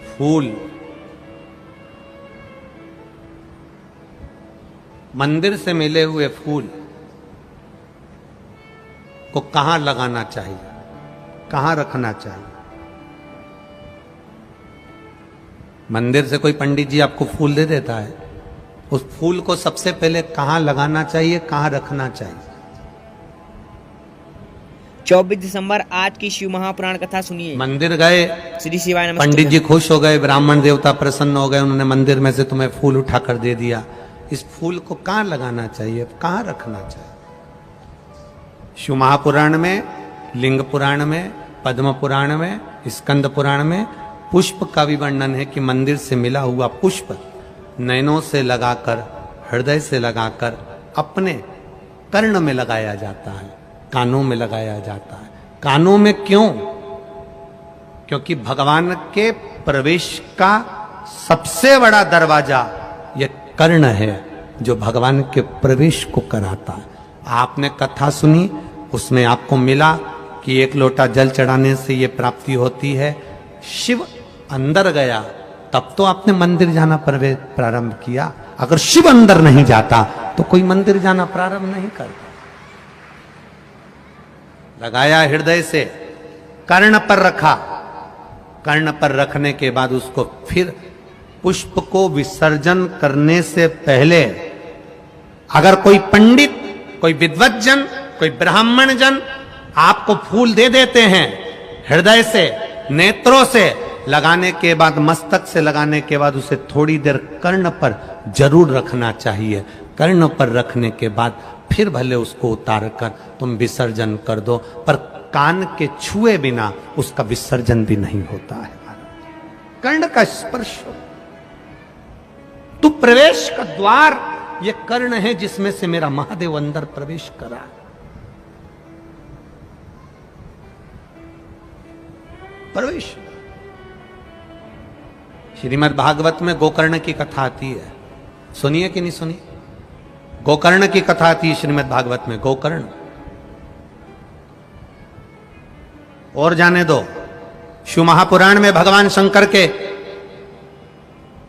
फूल, मंदिर से मिले हुए फूल को कहां लगाना चाहिए, कहां रखना चाहिए? मंदिर से कोई पंडित जी आपको फूल दे देता है, उस फूल को सबसे पहले कहां लगाना चाहिए, कहां रखना चाहिए? 24 दिसंबर आज की शिव महापुराण कथा सुनिए। मंदिर गए, श्री शिवाय नमस्ते। पंडित जी खुश हो गए, ब्राह्मण देवता प्रसन्न हो गए, उन्होंने मंदिर में से तुम्हें फूल उठाकर दे दिया। इस फूल को कहां लगाना चाहिए, कहां रखना चाहिए? शिव महापुराण में, लिंग पुराण में, पद्म पुराण में, स्कंद पुराण में पुष्प का भी वर्णन है कि मंदिर से मिला हुआ पुष्प नयनों से लगाकर, हृदय से लगाकर अपने कर्ण में लगाया जाता है, कानों में लगाया जाता है। कानों में क्यों? क्योंकि भगवान के प्रवेश का सबसे बड़ा दरवाजा यह कर्ण है, जो भगवान के प्रवेश को कराता है। आपने कथा सुनी, उसमें आपको मिला कि 1 लोटा जल चढ़ाने से यह प्राप्ति होती है। शिव अंदर गया तब तो आपने मंदिर जाना प्रारंभ किया। अगर शिव अंदर नहीं जाता तो कोई मंदिर जाना प्रारंभ नहीं करता। लगाया हृदय से, कर्ण पर रखा, कर्ण पर रखने के बाद उसको फिर पुष्प को विसर्जन करने से पहले अगर कोई पंडित, कोई विद्वज्जन, कोई ब्राह्मण जन आपको फूल दे देते हैं, हृदय से, नेत्रों से लगाने के बाद, मस्तक से लगाने के बाद उसे थोड़ी देर कर्ण पर जरूर रखना चाहिए। कर्ण पर रखने के बाद फिर भले उसको उतार कर तुम विसर्जन कर दो, पर कान के छुए बिना उसका विसर्जन भी नहीं होता है। कर्ण का स्पर्श हो तो प्रवेश का द्वार ये कर्ण है, जिसमें से मेरा महादेव अंदर प्रवेश करा। प्रवेश। श्रीमद् भागवत में गोकर्ण की कथा आती है, सुनिए कि नहीं सुनिए? गोकर्ण की कथा आती है श्रीमद् भागवत में। गोकर्ण और जाने दो, शिव महापुराण में भगवान शंकर के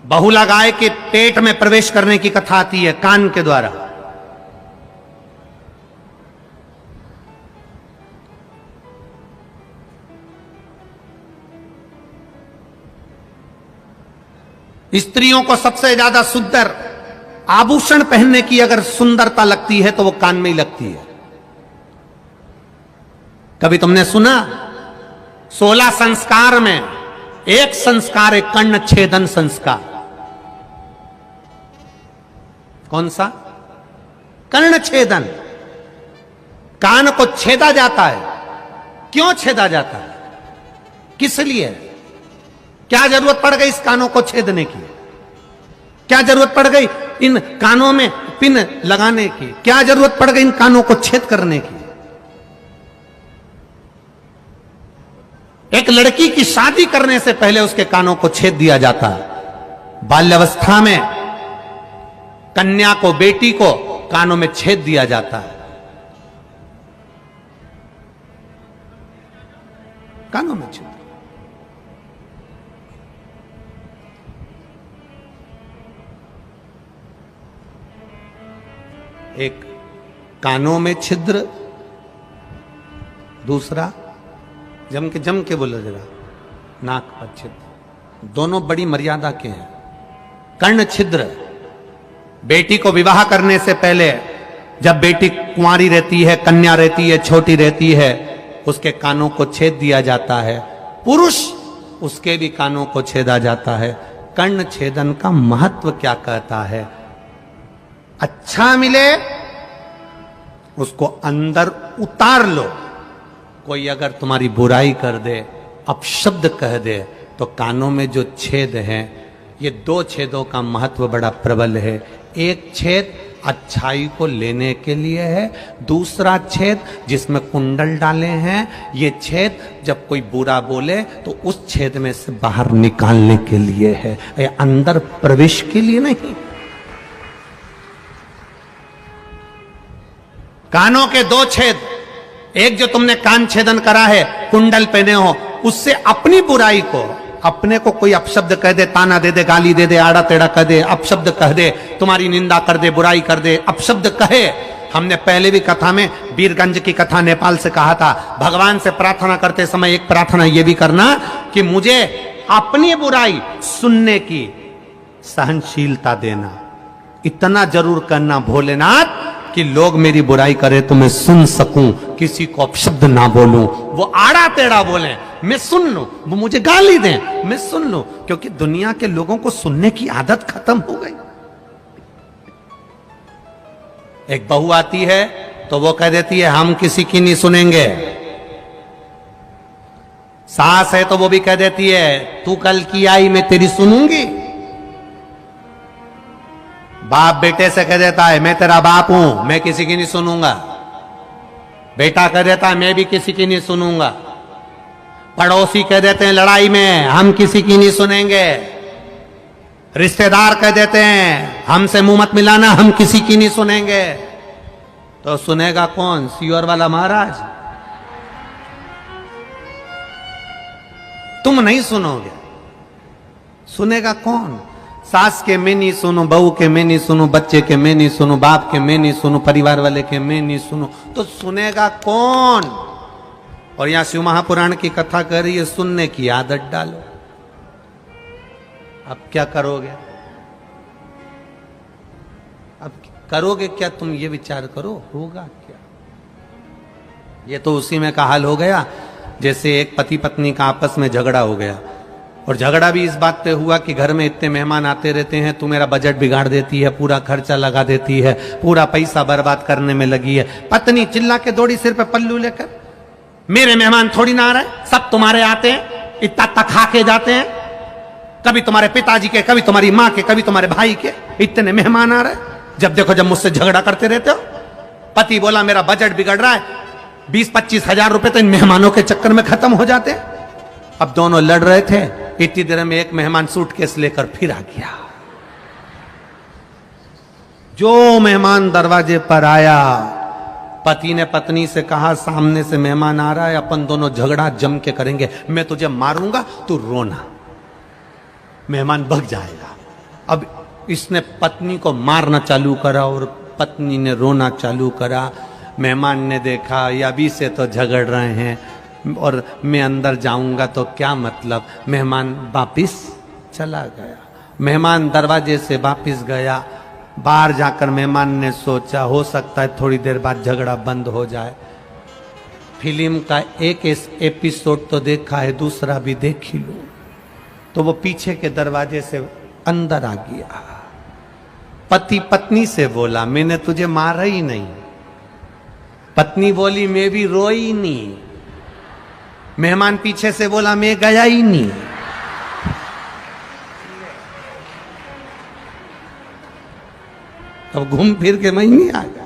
बहुला गाय के पेट में प्रवेश करने की कथा आती है कान के द्वारा। स्त्रियों को सबसे ज्यादा सुंदर आभूषण पहनने की अगर सुंदरता लगती है तो वो कान में ही लगती है। कभी तुमने सुना 16 संस्कार में एक संस्कार है कर्ण छेदन संस्कार। कौन सा? कर्ण छेदन। कान को छेदा जाता है। क्यों छेदा जाता है? किस लिए? क्या जरूरत पड़ गई इस कानों को छेदने की? क्या जरूरत पड़ गई इन कानों में पिन लगाने की? क्या जरूरत पड़ गई इन कानों को छेद करने की? एक लड़की की शादी करने से पहले उसके कानों को छेद दिया जाता है। बाल्यावस्था में कन्या को, बेटी को कानों में छेद दिया जाता है। कानों में छेद। एक कानों में छिद्र, दूसरा जम के बोलो जरा, नाक पर छिद्र। दोनों बड़ी मर्यादा के हैं। कर्ण छिद्र, बेटी को विवाह करने से पहले जब बेटी कुंवारी रहती है, कन्या रहती है, छोटी रहती है, उसके कानों को छेद दिया जाता है। पुरुष उसके भी कानों को छेदा जाता है। कर्ण छेदन का महत्व क्या कहता है? अच्छा मिले उसको अंदर उतार लो। कोई अगर तुम्हारी बुराई कर दे, अपशब्द कह दे, तो कानों में जो छेद है, ये 2 छेदों का महत्व बड़ा प्रबल है। एक छेद अच्छाई को लेने के लिए है, दूसरा छेद जिसमें कुंडल डाले हैं, ये छेद जब कोई बुरा बोले तो उस छेद में से बाहर निकालने के लिए है, ये अंदर प्रवेश के लिए नहीं। कानों के 2 छेद, एक जो तुमने कान छेदन करा है, कुंडल पहने हो, उससे अपनी बुराई को, अपने को कोई अपशब्द कह दे, ताना दे दे, गाली दे दे, आड़ा टेढ़ा कह दे, अपशब्द कह दे, तुम्हारी निंदा कर दे, बुराई कर दे, अपशब्द कहे। हमने पहले भी कथा में वीरगंज की कथा नेपाल से कहा था, भगवान से प्रार्थना करते समय एक प्रार्थना ये भी करना कि मुझे अपनी बुराई सुनने की सहनशीलता देना। इतना जरूर करना भोलेनाथ कि लोग मेरी बुराई करें तो मैं सुन सकूं, किसी को अपशब्द ना बोलूं, वो आड़ा टेढ़ा बोलें मैं सुन लूं, वो मुझे गाली दें मैं सुन लूं, क्योंकि दुनिया के लोगों को सुनने की आदत खत्म हो गई। एक बहू आती है तो वो कह देती है हम किसी की नहीं सुनेंगे। सास है तो वो भी कह देती है तू कल की आई मैं तेरी सुनूंगी। बाप बेटे से कह देता है मैं तेरा बाप हूं, मैं किसी की नहीं सुनूंगा। बेटा कह देता है मैं भी किसी की नहीं सुनूंगा। पड़ोसी कह देते हैं लड़ाई में हम किसी की नहीं सुनेंगे। रिश्तेदार कह देते हैं हमसे मुंह मत मिलाना, हम किसी की नहीं सुनेंगे। तो सुनेगा कौन? सियोर वाला महाराज। तुम नहीं सुनोगे, सुनेगा कौन? सास के मैं नहीं सुनूं, बहू के मैं नहीं सुनूं, बच्चे के मैं नहीं सुनूं, बाप के मैं नहीं सुनूं, परिवार वाले के मैं नहीं सुनूं, तो सुनेगा कौन? और यहां शिव महापुराण की कथा कर रही है सुनने की आदत डालो। अब क्या करोगे? अब करोगे क्या? तुम ये विचार करो, होगा क्या? ये तो उसी में का हाल हो गया जैसे एक पति पत्नी का आपस में झगड़ा हो गया। और झगड़ा भी इस बात पे हुआ कि घर में इतने मेहमान आते रहते हैं, तू मेरा बजट बिगाड़ देती है, पूरा खर्चा लगा देती है, पूरा पैसा बर्बाद करने में लगी है। पत्नी चिल्ला के दौड़ी सिर पे पल्लू लेकर, मेरे मेहमान थोड़ी ना आ रहे, सब तुम्हारे आते हैं, इतना तक के जाते हैं, कभी तुम्हारे पिताजी के, कभी तुम्हारी माँ के, कभी तुम्हारे भाई के, इतने मेहमान आ रहे, जब देखो जब मुझसे झगड़ा करते रहते हो। पति बोला मेरा बजट बिगड़ रहा है, 20-25 हजार रुपए तो इन मेहमानों के चक्कर में खत्म हो जाते हैं। अब दोनों लड़ रहे थे, इतनी देर में एक मेहमान सूटकेस लेकर फिर आ गया। जो मेहमान दरवाजे पर आया, पति ने पत्नी से कहा सामने से मेहमान आ रहा है, अपन दोनों झगड़ा जम के करेंगे, मैं तुझे मारूंगा, तू रोना, मेहमान भग जाएगा। अब इसने पत्नी को मारना चालू करा और पत्नी ने रोना चालू करा। मेहमान ने देखा ये अभी से तो झगड़ रहे हैं और मैं अंदर जाऊंगा तो क्या मतलब, मेहमान वापिस चला गया। मेहमान दरवाजे से वापिस गया, बाहर जाकर मेहमान ने सोचा हो सकता है थोड़ी देर बाद झगड़ा बंद हो जाए। फिल्म का एक एपिसोड तो देखा है, दूसरा भी देख ही लो। तो वो पीछे के दरवाजे से अंदर आ गया। पति पत्नी से बोला मैंने तुझे मारा ही नहीं। पत्नी बोली मैं भी रोई नहीं। मेहमान पीछे से बोला मैं गया ही नहीं। अब घूम फिर के मैं नहीं आ गया,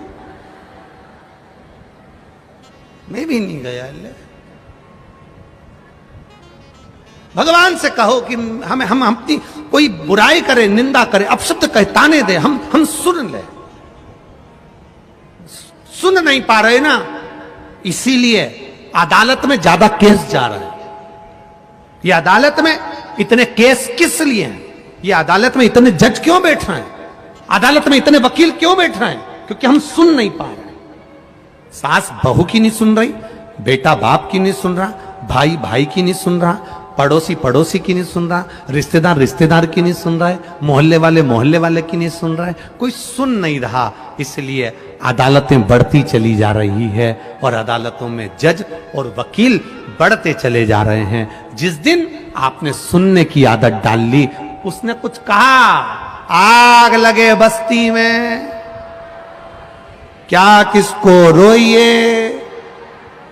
मैं भी नहीं गया। भगवान से कहो कि हम अपनी कोई बुराई करे, निंदा करे, अपशब्द कहे, ताने दे, हम सुन ले। सुन नहीं पा रहे ना, इसीलिए अदालत में ज्यादा केस जा रहा है। ये अदालत में इतने केस किस लिए हैं? ये अदालत में इतने जज क्यों बैठ रहे हैं? अदालत में इतने वकील क्यों बैठ रहे हैं? क्योंकि हम सुन नहीं पा रहे। सास बहू की नहीं सुन रही, बेटा बाप की नहीं सुन रहा, भाई भाई की नहीं सुन रहा, पड़ोसी पड़ोसी की नहीं सुन रहा, रिश्तेदार रिश्तेदार की नहीं सुन रहा है, मोहल्ले वाले की नहीं सुन रहा है, कोई सुन नहीं रहा। इसलिए अदालतें बढ़ती चली जा रही है और अदालतों में जज और वकील बढ़ते चले जा रहे हैं। जिस दिन आपने सुनने की आदत डाल ली, उसने कुछ कहा, आग लगे बस्ती में, क्या किसको रोइए,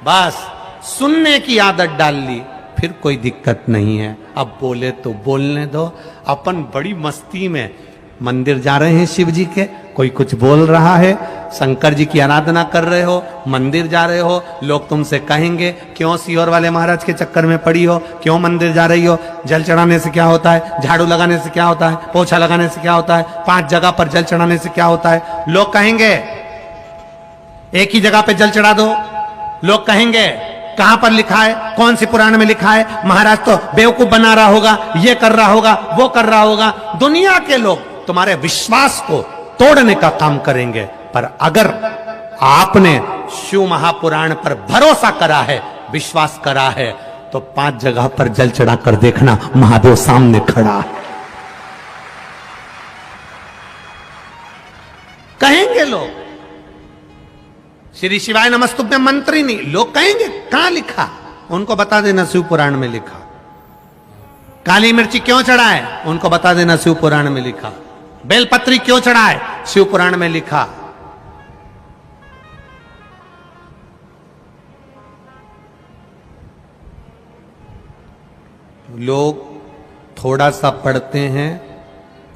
बस सुनने की आदत डाल ली, फिर कोई दिक्कत नहीं है। अब बोले तो बोलने दो। अपन बड़ी मस्ती में मंदिर जा रहे हैं शिव जी के, कोई कुछ बोल रहा है, शंकर जी की आराधना कर रहे हो, मंदिर जा रहे हो, लोग तुमसे कहेंगे क्यों सीहोर वाले महाराज के चक्कर में पड़ी हो, क्यों मंदिर जा रही हो, जल चढ़ाने से क्या होता है, झाड़ू लगाने से क्या होता है, पोछा लगाने से क्या होता है, 5 जगह पर जल चढ़ाने से क्या होता है। लोग कहेंगे एक ही जगह पे जल चढ़ा दो। लोग कहेंगे कहां पर लिखा है, कौन सी पुराण में लिखा है, महाराज तो बेवकूफ बना रहा होगा, ये कर रहा होगा, वो कर रहा होगा। दुनिया के लोग तुम्हारे विश्वास को तोड़ने का काम करेंगे, पर अगर आपने शिव महापुराण पर भरोसा करा है, विश्वास करा है, तो 5 जगह पर जल चढ़ाकर देखना, महादेव सामने खड़ा है। कहेंगे लोग श्री शिवाय नमस्तुभ्यं मंत्र ही नहीं, लोग कहेंगे कहां लिखा, उनको बता देना शिव पुराण में लिखा। काली मिर्ची क्यों चढ़ाए, उनको बता देना शिव पुराण में लिखा। बेलपत्री क्यों चढ़ाए, शिव पुराण में लिखा। लोग थोड़ा सा पढ़ते हैं,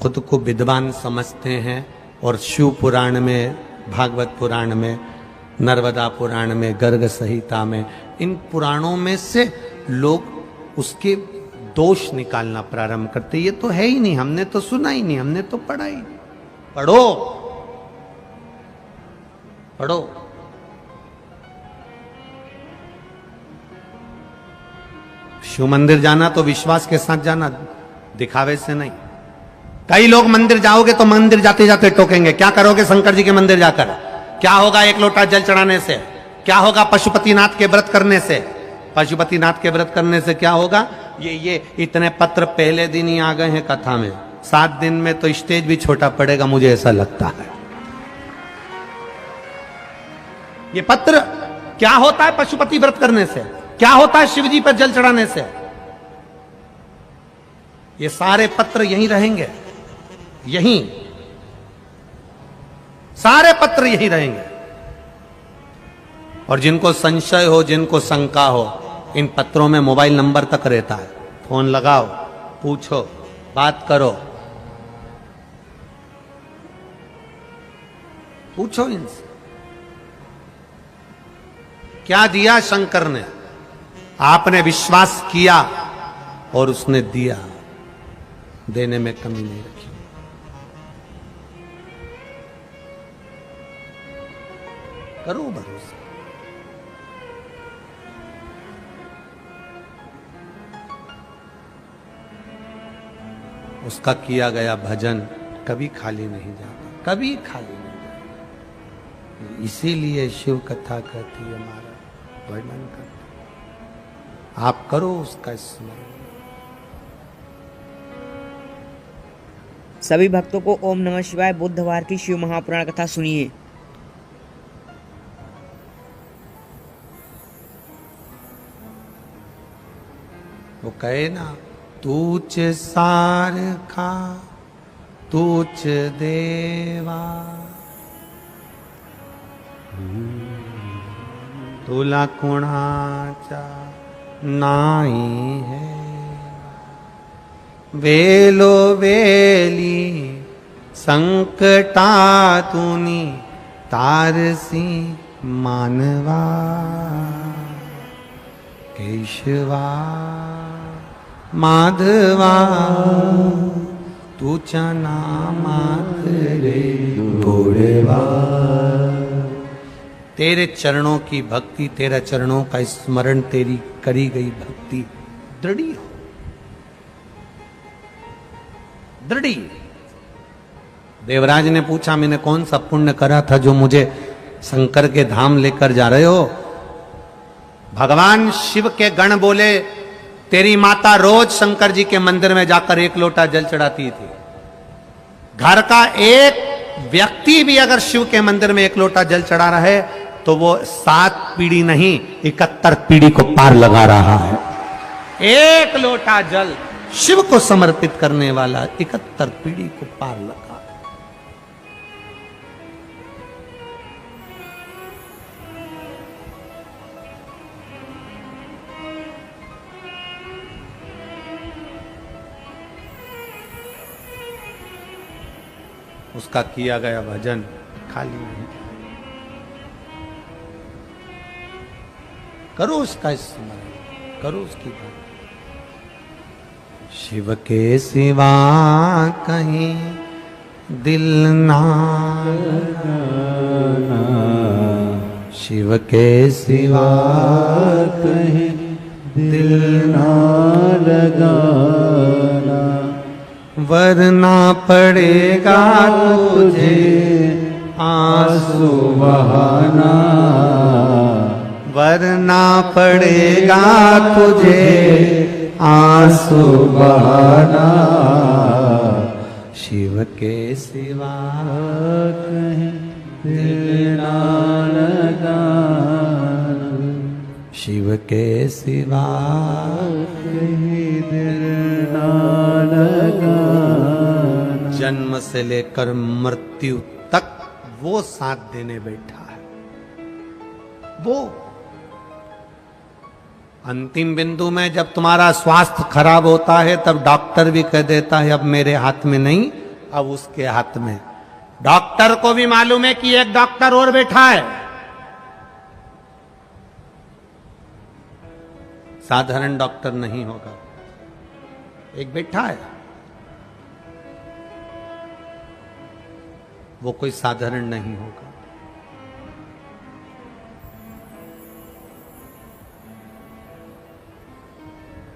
खुद को विद्वान समझते हैं और शिव पुराण में, भागवत पुराण में, नर्मदा पुराण में, गर्ग संहिता में, इन पुराणों में से लोग उसके दोष निकालना प्रारंभ करते। ये तो है ही नहीं, हमने तो सुना ही नहीं, हमने तो पढ़ा ही नहीं। पढ़ो पढ़ो। शिव मंदिर जाना तो विश्वास के साथ जाना, दिखावे से नहीं। कई लोग मंदिर जाओगे तो मंदिर जाते जाते टोकेंगे, क्या करोगे शंकर जी के मंदिर जाकर, क्या होगा 1 लोटा जल चढ़ाने से, क्या होगा पशुपतिनाथ के व्रत करने से। पशुपतिनाथ के व्रत करने से क्या होगा, ये इतने पत्र पहले दिन ही आ गए हैं कथा में, 7 दिन में तो स्टेज भी छोटा पड़ेगा, मुझे ऐसा लगता है। ये पत्र क्या होता है पशुपति व्रत करने से, क्या होता है शिव जी पर जल चढ़ाने से। ये सारे पत्र यहीं रहेंगे, यहीं सारे पत्र यहीं रहेंगे। और जिनको संशय हो, जिनको शंका हो, इन पत्रों में मोबाइल नंबर तक रहता है। फोन लगाओ, पूछो, बात करो, पूछो इनसे क्या दिया शंकर ने। आपने विश्वास किया और उसने दिया, देने में कमी नहीं रखी। करो भरोसा। उसका किया गया भजन कभी खाली नहीं जाता, कभी खाली नहीं जाता। इसीलिए शिव कथा कहती है, हमारा वर्णन करती। आप करो उसका स्मरण। सभी भक्तों को ओम नमः शिवाय बुधवार की शिव महापुराण कथा सुनिए। वो कहे ना, तूच सारखा तूच देवा, तुला कुणाचा नाही है, वेलो वेली संकटा तुनी तारसी मानवा, केशवा माधवा तुझा नामात रे भोलेवा। तेरे चरणों की भक्ति, तेरे चरणों का स्मरण, तेरी करी गई भक्ति दृढ़ी हो, दृढ़ी। देवराज ने पूछा, मैंने कौन सा पुण्य करा था जो मुझे शंकर के धाम लेकर जा रहे हो? भगवान शिव के गण बोले, तेरी माता रोज शंकर जी के मंदिर में जाकर 1 लोटा जल चढ़ाती थी। घर का एक व्यक्ति भी अगर शिव के मंदिर में 1 लोटा जल चढ़ा रहा है तो वो 7 पीढ़ी नहीं 71 पीढ़ी को पार लगा रहा है। 1 लोटा जल शिव को समर्पित करने वाला 71 पीढ़ी को पार लगा। उसका किया गया भजन खाली नहीं। करो उसका स्मरण, करो उसकी बात। शिव के सिवा कहीं दिल ना लगाना, शिव के सिवा कहीं दिल ना लगाना, वरना पड़ेगा तुझे आंसू बहाना, वरना पड़ेगा तुझे आंसू बहाना, शिव के सिवा कहीं दिल ना लगाना, शिव के सिवा कहीं दिल ना लगाना। जन्म से लेकर मृत्यु तक वो साथ देने बैठा है। वो अंतिम बिंदु में जब तुम्हारा स्वास्थ्य खराब होता है तब डॉक्टर भी कह देता है अब मेरे हाथ में नहीं, अब उसके हाथ में। डॉक्टर को भी मालूम है कि एक डॉक्टर और बैठा है। साधारण डॉक्टर नहीं होगा, एक बैठा है, वो कोई साधारण नहीं होगा।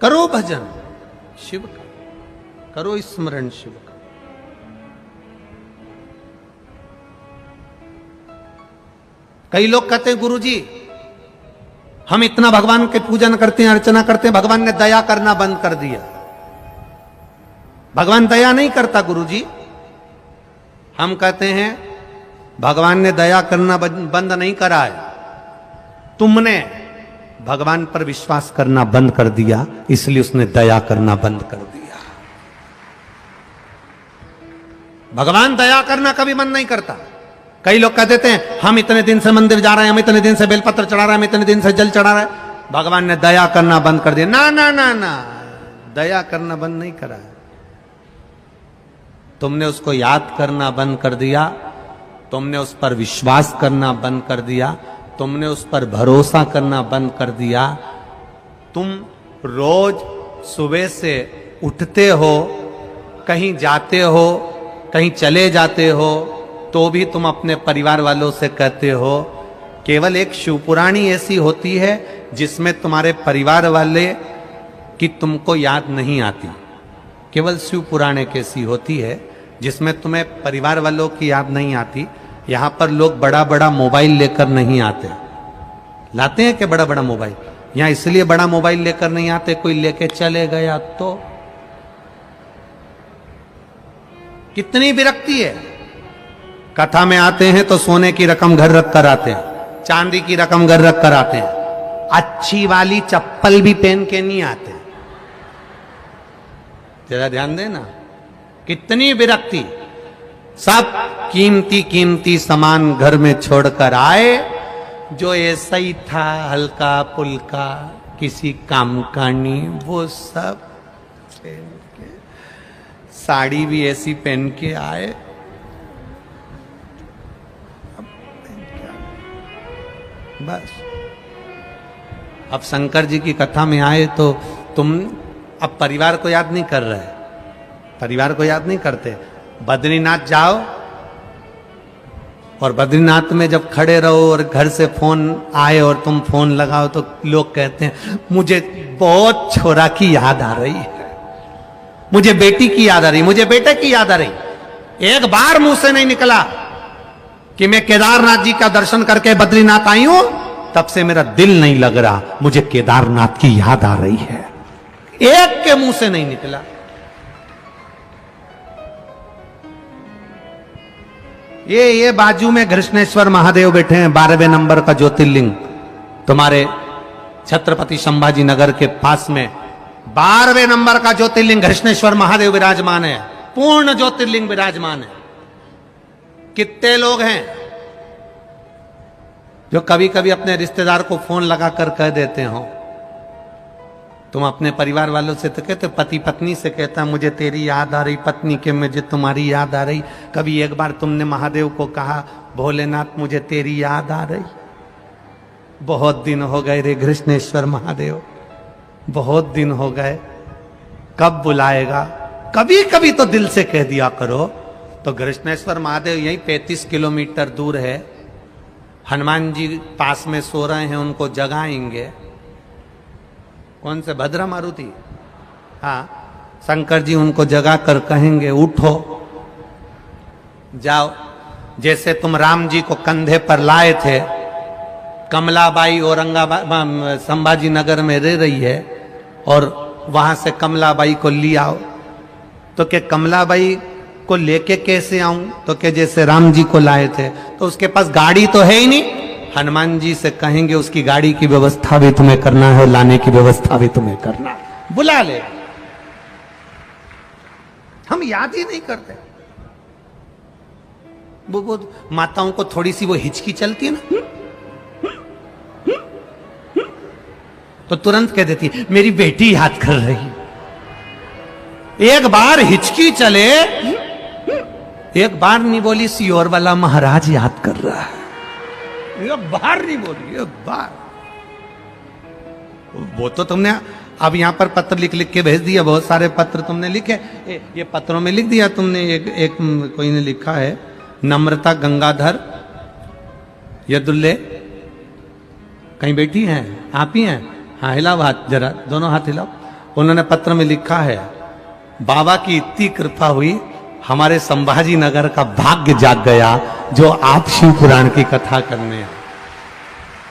करो भजन शिव का, करो स्मरण शिव का। कई लोग कहते हैं गुरुजी हम इतना भगवान के पूजन करते हैं, अर्चना करते हैं, भगवान ने दया करना बंद कर दिया। भगवान दया नहीं करता गुरुजी। हम कहते हैं भगवान ने दया करना बंद नहीं करा है, तुमने भगवान पर विश्वास करना बंद कर दिया, इसलिए उसने दया करना बंद कर दिया। भगवान दया करना कभी मन नहीं करता। कई लोग कह देते हैं हम इतने दिन से मंदिर जा रहे हैं, हम इतने दिन से बेलपत्र चढ़ा रहे हैं, हम इतने दिन से जल चढ़ा रहे हैं, भगवान ने दया करना बंद कर दिया। ना ना ना ना, दया करना बंद नहीं करा है। तुमने उसको याद करना बंद कर दिया, तुमने उस पर विश्वास करना बंद कर दिया, तुमने उस पर भरोसा करना बंद कर दिया। तुम रोज सुबह से उठते हो, कहीं जाते हो, कहीं चले जाते हो, तो भी तुम अपने परिवार वालों से कहते हो। केवल एक शिवपुराणी ऐसी होती है जिसमें तुम्हारे परिवार वाले की तुमको याद नहीं आती। केवल शिवपुराण एक ऐसी होती है जिसमें तुम्हें परिवार वालों की याद नहीं आती। यहां पर लोग बड़ा बड़ा मोबाइल लेकर नहीं आते। लाते हैं कि बड़ा बड़ा मोबाइल? यहां इसलिए बड़ा मोबाइल लेकर नहीं आते, कोई लेके चले गया तो। कितनी विरक्ति है। कथा में आते हैं तो सोने की रकम घर रख कर आते हैं, चांदी की रकम घर रख कर आते हैं, अच्छी वाली चप्पल भी पहन के नहीं आते। जरा ध्यान देना, कितनी विरक्ति। सब कीमती कीमती सामान घर में छोड़कर आए, जो ऐसा ही था हल्का पुल्का किसी काम का नहीं, वो सब पहन के, साड़ी भी ऐसी पहन के आए। बस अब शंकर जी की कथा में आए तो तुम अब परिवार को याद नहीं कर रहे, परिवार को याद नहीं करते। बद्रीनाथ जाओ और बद्रीनाथ में जब खड़े रहो और घर से फोन आए और तुम फोन लगाओ तो लोग कहते हैं मुझे बहुत छोरा की याद आ रही है, मुझे बेटी की याद आ रही, मुझे बेटे की याद आ रही। एक बार मुंह से नहीं निकला कि मैं केदारनाथ जी का दर्शन करके बद्रीनाथ आई हूं, तब से मेरा दिल नहीं लग रहा, मुझे केदारनाथ की याद आ रही है। एक के मुंह से नहीं निकला। ये बाजू में कृष्णेश्वर महादेव बैठे हैं, 12वें नंबर का ज्योतिर्लिंग तुम्हारे छत्रपति संभाजी नगर के पास में 12वें नंबर का ज्योतिर्लिंग कृष्णेश्वर महादेव विराजमान है, पूर्ण ज्योतिर्लिंग विराजमान है। कितने लोग हैं जो कभी कभी अपने रिश्तेदार को फोन लगाकर कह देते हो, तुम अपने परिवार वालों से तो कहते, पति पत्नी से कहता मुझे तेरी याद आ रही, पत्नी के मुझे तुम्हारी याद आ रही। कभी एक बार तुमने महादेव को कहा भोलेनाथ मुझे तेरी याद आ रही। बहुत दिन हो गए रे कृष्णेश्वर महादेव, बहुत दिन हो गए, कब बुलाएगा? कभी कभी तो दिल से कह दिया करो। तो कृष्णेश्वर महादेव यही 35 किलोमीटर दूर है। हनुमान जी पास में सो रहे हैं, उनको जगाएंगे। कौन से? भद्रा मारुति। हाँ, शंकर जी उनको जगा कर कहेंगे उठो जाओ। जैसे तुम राम जी को कंधे पर लाए थे, कमलाबाई औरंगाबाद संभाजी नगर में रह रही है और वहां से कमलाबाई को ले आओ, तो क्या कमलाबाई को लेके कैसे आऊं? तो क्या जैसे राम जी को लाए थे। तो उसके पास गाड़ी तो है ही नहीं। हनुमान जी से कहेंगे उसकी गाड़ी की व्यवस्था भी तुम्हें करना है, लाने की व्यवस्था भी तुम्हें करना है, बुला ले। हम याद ही नहीं करते। वो माताओं को थोड़ी सी वो हिचकी चलती है ना, तो तुरंत कह देती है मेरी बेटी याद कर रही। एक बार हिचकी चले, एक बार नहीं बोली सियोर वाला महाराज याद कर रहा है, एक बार नहीं बोली, एक बार। वो तो तुमने अब यहां पर पत्र लिख लिख के भेज दिया, बहुत सारे पत्र तुमने लिखे। ये पत्रों में लिख दिया तुमने। एक कोई ने लिखा है, नम्रता गंगाधर यदुल्ले, कहीं बैठी हैं? आप ही हैं? हाँ, हिलाओ हाथ जरा, दोनों हाथ हिलाओ। उन्होंने पत्र में लिखा है, बाबा की इतनी कृपा हुई, हमारे संभाजी नगर का भाग्य जाग गया जो आप शिव पुराण की कथा करने हैं।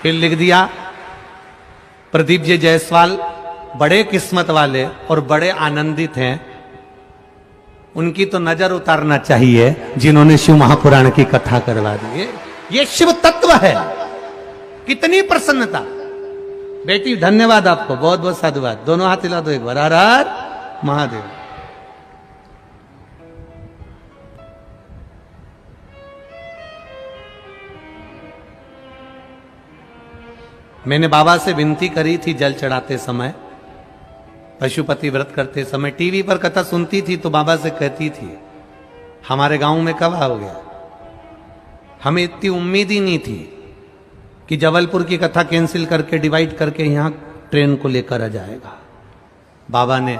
फिर लिख दिया, प्रदीप जी जायसवाल बड़े किस्मत वाले और बड़े आनंदित हैं, उनकी तो नजर उतारना चाहिए जिन्होंने शिव महापुराण की कथा करवा दी। ये शिव तत्व है। कितनी प्रसन्नता। बेटी धन्यवाद आपको, बहुत बहुत साधुवाद। दोनों हाथ हिला दो एक बार, हर हर महादेव। मैंने बाबा से विनती करी थी जल चढ़ाते समय, पशुपति व्रत करते समय टीवी पर कथा सुनती थी तो बाबा से कहती थी हमारे गांव में कब हो गया। हमें इतनी उम्मीद ही नहीं थी कि जबलपुर की कथा कैंसिल करके डिवाइड करके यहां ट्रेन को लेकर आ जाएगा। बाबा ने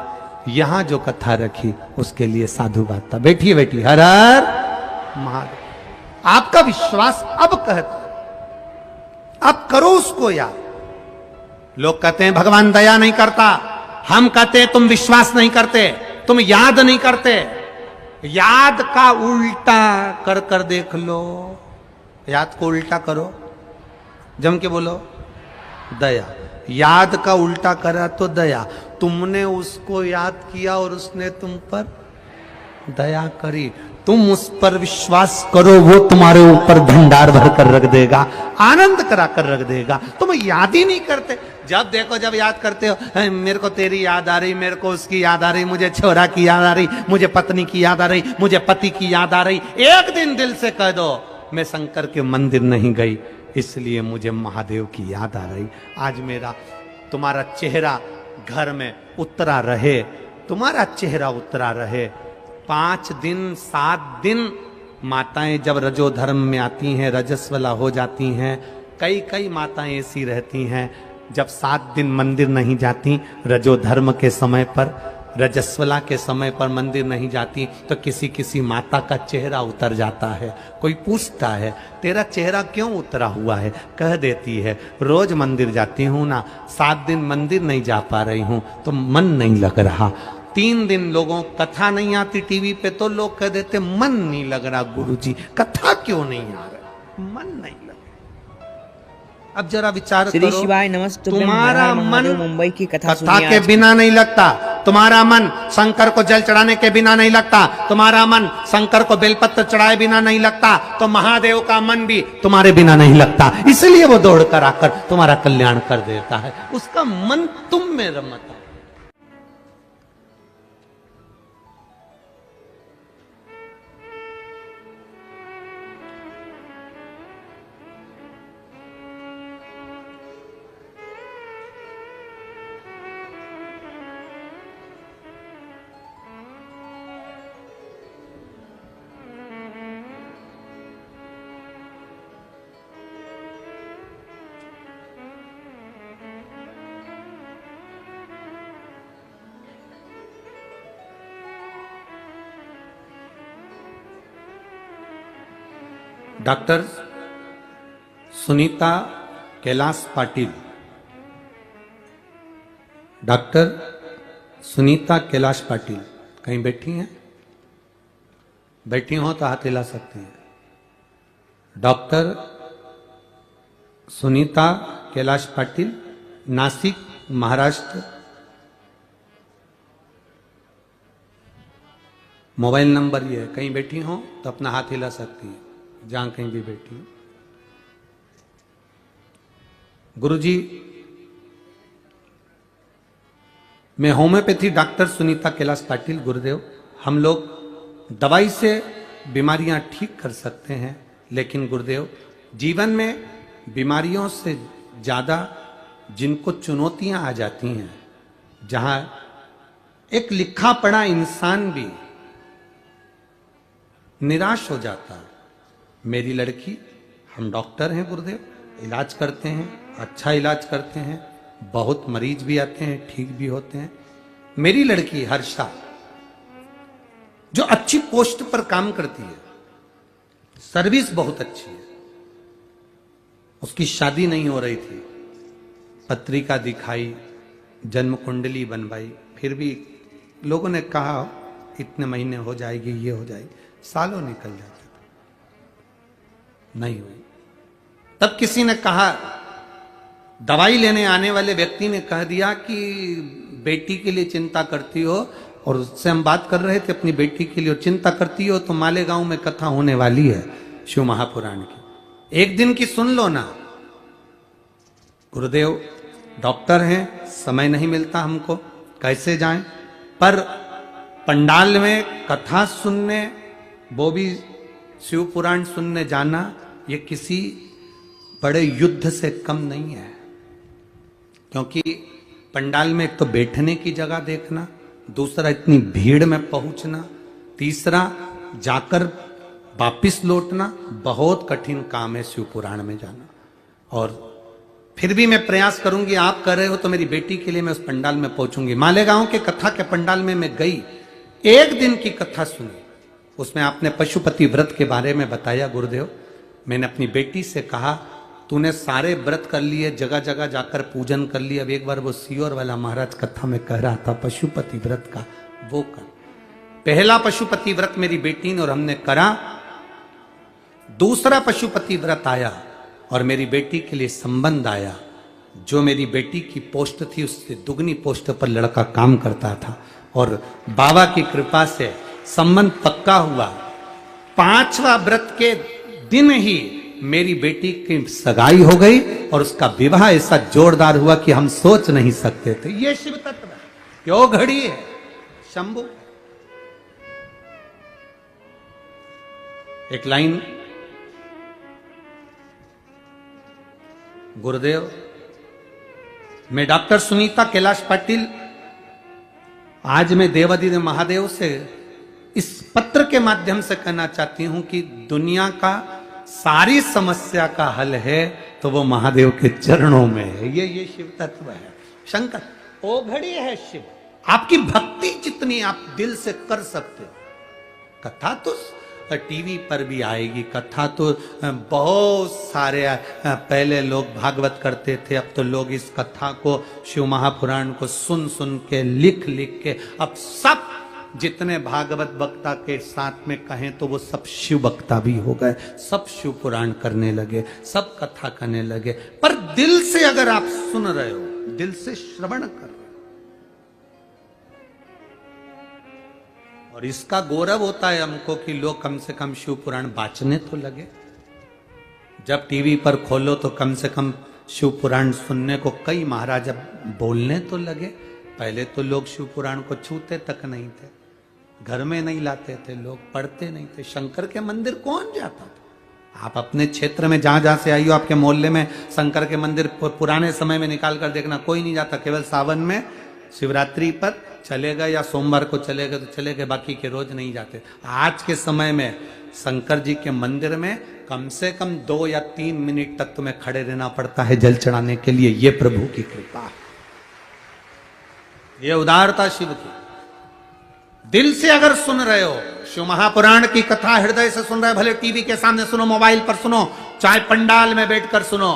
यहां जो कथा रखी उसके लिए साधुवाद था। बैठिए बैठिए। हर हर महादेव। आपका विश्वास अब कहता, अब करो उसको याद। लोग कहते हैं भगवान दया नहीं करता, हम कहते हैं तुम विश्वास नहीं करते, तुम याद नहीं करते। याद का उल्टा कर कर देख लो। याद को उल्टा करो, जम के बोलो दया। याद का उल्टा करा तो दया। तुमने उसको याद किया और उसने तुम पर दया करी। तुम उस पर विश्वास करो, वो तुम्हारे ऊपर भंडार भर कर रख देगा, आनंद करा कर रख देगा। तुम याद ही नहीं करते। जब देखो जब याद करते हो, मेरे को तेरी याद आ रही, मेरे को उसकी याद आ रही, मुझे छोरा की याद आ रही, मुझे पत्नी की याद आ रही, मुझे पति की याद आ रही। एक दिन दिल से कह दो मैं शंकर के मंदिर नहीं गई इसलिए मुझे महादेव की याद आ रही। आज मेरा तुम्हारा चेहरा घर में उतरा रहे, तुम्हारा चेहरा उतरा रहे। 5 दिन 7 दिन माताएं जब रजो धर्म में आती हैं, रजस्वला हो जाती हैं। कई माताएं ऐसी रहती हैं जब 7 दिन मंदिर नहीं जाती, रजो धर्म के समय पर, रजस्वला के समय पर मंदिर नहीं जाती तो किसी माता का चेहरा उतर जाता है। कोई पूछता है तेरा चेहरा क्यों उतरा हुआ है, कह देती है रोज मंदिर जाती हूं ना, 7 दिन मंदिर नहीं जा पा रही हूं तो मन नहीं लग रहा। 3 दिन लोगों कथा नहीं आती टीवी पे तो लोग कह देते मन नहीं लग रहा गुरुजी, कथा क्यों नहीं आ रहा, मन नहीं लग रहा। अब जरा विचार श्री करो, शिवाय नमस्तुभ्यं, तुम्हारा हर हर मन महादेव, मुंबई की कथा कथा सुनिए के आज। बिना नहीं लगता, तुम्हारा मन शंकर को जल चढ़ाने के बिना नहीं लगता, तुम्हारा मन शंकर को बेलपत्र चढ़ाए बिना नहीं लगता, तो महादेव का मन भी तुम्हारे बिना नहीं लगता। इसलिए वो दौड़ कर आकर तुम्हारा कल्याण कर देता है। उसका मन तुम में रमता है। डॉक्टर सुनीता कैलाश पाटिल, डॉक्टर सुनीता कैलाश पाटिल कहीं बैठी हैं? बैठी हो तो हाथ हिला सकते हैं। Doctor Sunita Kailash Patil, Nashik, Maharashtra. Mobile number ये है, कहीं बैठी हो तो अपना हाथ हिला सकती है जहां कहीं भी बैठी हो। गुरुजी, मैं होम्योपैथी डॉक्टर सुनीता कैलाश पाटिल, गुरुदेव। हम लोग दवाई से बीमारियां ठीक कर सकते हैं, लेकिन गुरुदेव जीवन में बीमारियों से ज्यादा जिनको चुनौतियां आ जाती हैं, जहां एक लिखा पढ़ा इंसान भी निराश हो जाता है। मेरी लड़की, हम डॉक्टर हैं गुरुदेव, इलाज करते हैं, अच्छा इलाज करते हैं, बहुत मरीज भी आते हैं, ठीक भी होते हैं। मेरी लड़की हर्षा जो अच्छी पोस्ट पर काम करती है, सर्विस बहुत अच्छी है, उसकी शादी नहीं हो रही थी, पत्रिका दिखाई, जन्म कुंडली बनवाई, फिर भी लोगों ने कहा इतने महीने हो जाएगी, ये हो जाएगी, सालों निकल जाते थे, नहीं हुई। तब किसी ने कहा, दवाई लेने आने वाले व्यक्ति ने कह दिया कि बेटी के लिए चिंता करती हो, और उससे हम बात कर रहे थे अपनी बेटी के लिए, और चिंता करती हो तो मालेगांव में कथा होने वाली है शिव महापुराण की, एक दिन की सुन लो ना। गुरुदेव डॉक्टर हैं, समय नहीं मिलता हमको, कैसे जाएं? पर पंडाल में कथा सुनने, वो भी शिव पुराण सुनने जाना, ये किसी बड़े युद्ध से कम नहीं है। क्योंकि पंडाल में एक तो बैठने की जगह देखना, दूसरा इतनी भीड़ में पहुंचना, तीसरा जाकर वापिस लौटना बहुत कठिन काम है शिव पुराण में जाना। और फिर भी मैं प्रयास करूंगी, आप कर रहे हो तो मेरी बेटी के लिए मैं उस पंडाल में पहुंचूंगी। मालेगांव के कथा के पंडाल में मैं गई, एक दिन की कथा सुनी, उसमें आपने पशुपति व्रत के बारे में बताया गुरुदेव। मैंने अपनी बेटी से कहा तूने सारे व्रत कर लिए, जगह जगह जाकर पूजन कर लिए, अब एक बार वो सीओर वाला महाराज कथा में कह रहा था पशुपति व्रत का, वो कर। पहला पशुपति व्रत मेरी बेटी ने और हमने करा। दूसरा पशुपति व्रत आया और मेरी बेटी के लिए संबंध आया। जो मेरी बेटी की पोस्ट थी उससे दुगनी पोस्ट पर लड़का काम करता था और बाबा की कृपा से संबंध पक्का हुआ। पांचवा व्रत के दिन ही मेरी बेटी की सगाई हो गई और उसका विवाह ऐसा जोरदार हुआ कि हम सोच नहीं सकते थे। ये शिव तत्व है, क्यों घड़ी है शंभु। एक लाइन गुरुदेव, मैं डॉक्टर सुनीता कैलाश पाटिल, आज मैं देवादिदेव महादेव से इस पत्र के माध्यम से कहना चाहती हूं कि दुनिया का सारी समस्या का हल है तो वो महादेव के चरणों में है। ये शिव तत्व है। शंकर ओघड़ी है शिव। आपकी भक्ति जितनी आप दिल से कर सकते हो, कथा तो टीवी पर भी आएगी, कथा तो बहुत सारे पहले लोग भागवत करते थे, अब तो लोग इस कथा को शिव महापुराण को सुन सुन के लिख लिख के अब सब जितने भागवत वक्ता के साथ में कहें तो वो सब शिव वक्ता भी हो गए, सब शिव पुराण करने लगे, सब कथा करने लगे। पर दिल से अगर आप सुन रहे हो, दिल से श्रवण कर रहे हो, और इसका गौरव होता है हमको कि लोग कम से कम शिव पुराण बांचने तो लगे। जब टीवी पर खोलो तो कम से कम शिव पुराण सुनने को कई महाराज बोलने तो लगे। पहले तो लोग शिव पुराण को छूते तक नहीं थे, घर में नहीं लाते थे, लोग पढ़ते नहीं थे। शंकर के मंदिर कौन जाता था? आप अपने क्षेत्र में जहां जहां से आई हो, आपके मोहल्ले में शंकर के मंदिर पुराने समय में निकाल कर देखना, कोई नहीं जाता। केवल सावन में शिवरात्रि पर चले गए या सोमवार को चले गए तो चले गए, बाकी के रोज नहीं जाते। आज के समय में शंकर जी के मंदिर में कम से कम 2 या 3 मिनट तक तुम्हें खड़े रहना पड़ता है जल चढ़ाने के लिए। ये प्रभु की कृपा है, ये उदारता शिव की। दिल से अगर सुन रहे हो, शिव महापुराण की कथा हृदय से सुन रहे हो, भले टीवी के सामने सुनो, मोबाइल पर सुनो, चाहे पंडाल में बैठकर सुनो,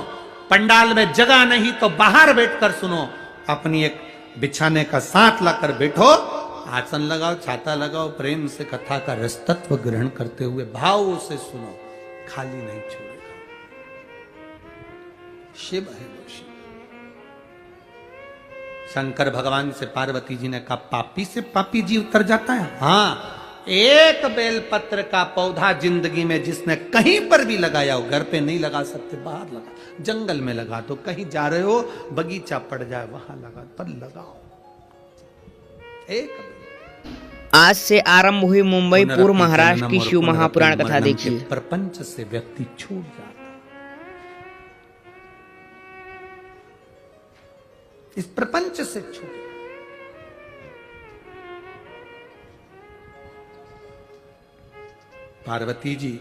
पंडाल में जगह नहीं तो बाहर बैठकर सुनो, अपनी एक बिछाने का साथ लाकर बैठो, आसन लगाओ, छाता लगाओ, प्रेम से कथा का रस तत्व ग्रहण करते हुए भाव से सुनो, खाली नहीं छोड़ेगा। शिव है वो शिव। शंकर भगवान से पार्वती जी ने कहा पापी से पापी जी उतर जाता है। हाँ, एक बेलपत्र का पौधा जिंदगी में जिसने कहीं पर भी लगाया हो, घर पे नहीं लगा सकते, बाहर लगा, जंगल में लगा दो, कहीं जा रहे हो बगीचा पड़ जाए वहां लगा, पर लगाओ एक। आज से आरंभ हुई मुंबई पूर्व महाराष्ट्र की शिव महापुराण कथा देखिए। प्रपंच से व्यक्ति छूट जाता, इस प्रपंच से छूट। पार्वती जी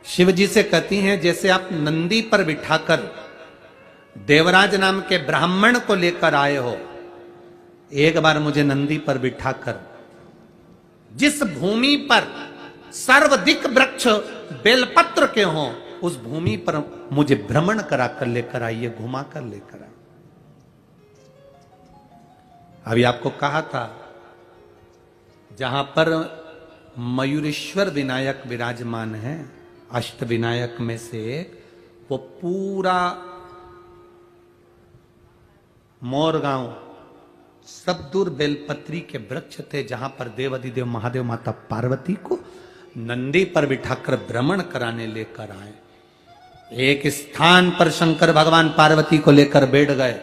शिव जी से कहती हैं जैसे आप नंदी पर बिठाकर देवराज नाम के ब्राह्मण को लेकर आए हो, एक बार मुझे नंदी पर बिठाकर जिस भूमि पर सर्वाधिक वृक्ष बेलपत्र के हों उस भूमि पर मुझे भ्रमण कराकर लेकर आइए, घुमा कर लेकर आइए। अभी आपको कहा था जहां पर मयूरेश्वर विनायक विराजमान है, अष्ट विनायक में से एक, वो पूरा मोरगांव सब दूर बेलपत्री के वृक्ष थे, जहां पर देवादिदेव महादेव माता पार्वती को नंदी पर बिठाकर भ्रमण कराने लेकर आए। एक स्थान पर शंकर भगवान पार्वती को लेकर बैठ गए।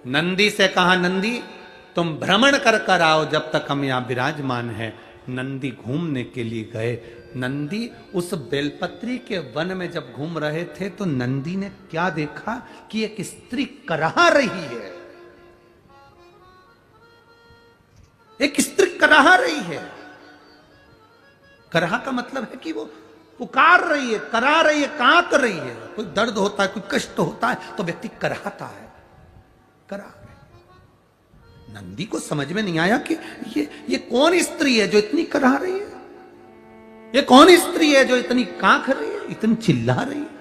नंदी से कहा नंदी तुम भ्रमण कर कर आओ जब तक हम यहां विराजमान हैं। नंदी घूमने के लिए गए। नंदी उस बेलपत्री के वन में जब घूम रहे थे तो नंदी ने क्या देखा कि एक स्त्री कराह रही है। एक स्त्री कराह रही है। कराह का मतलब है कि वो पुकार रही है, करा रही है, कांक रही है। कोई दर्द होता है, कोई कष्ट होता है तो व्यक्ति कराहता है, करा रही। नंदी को समझ में नहीं आया कि ये कौन स्त्री है जो इतनी कराह रही है, ये कौन स्त्री है जो इतनी कांख रही है, इतनी चिल्ला रही है।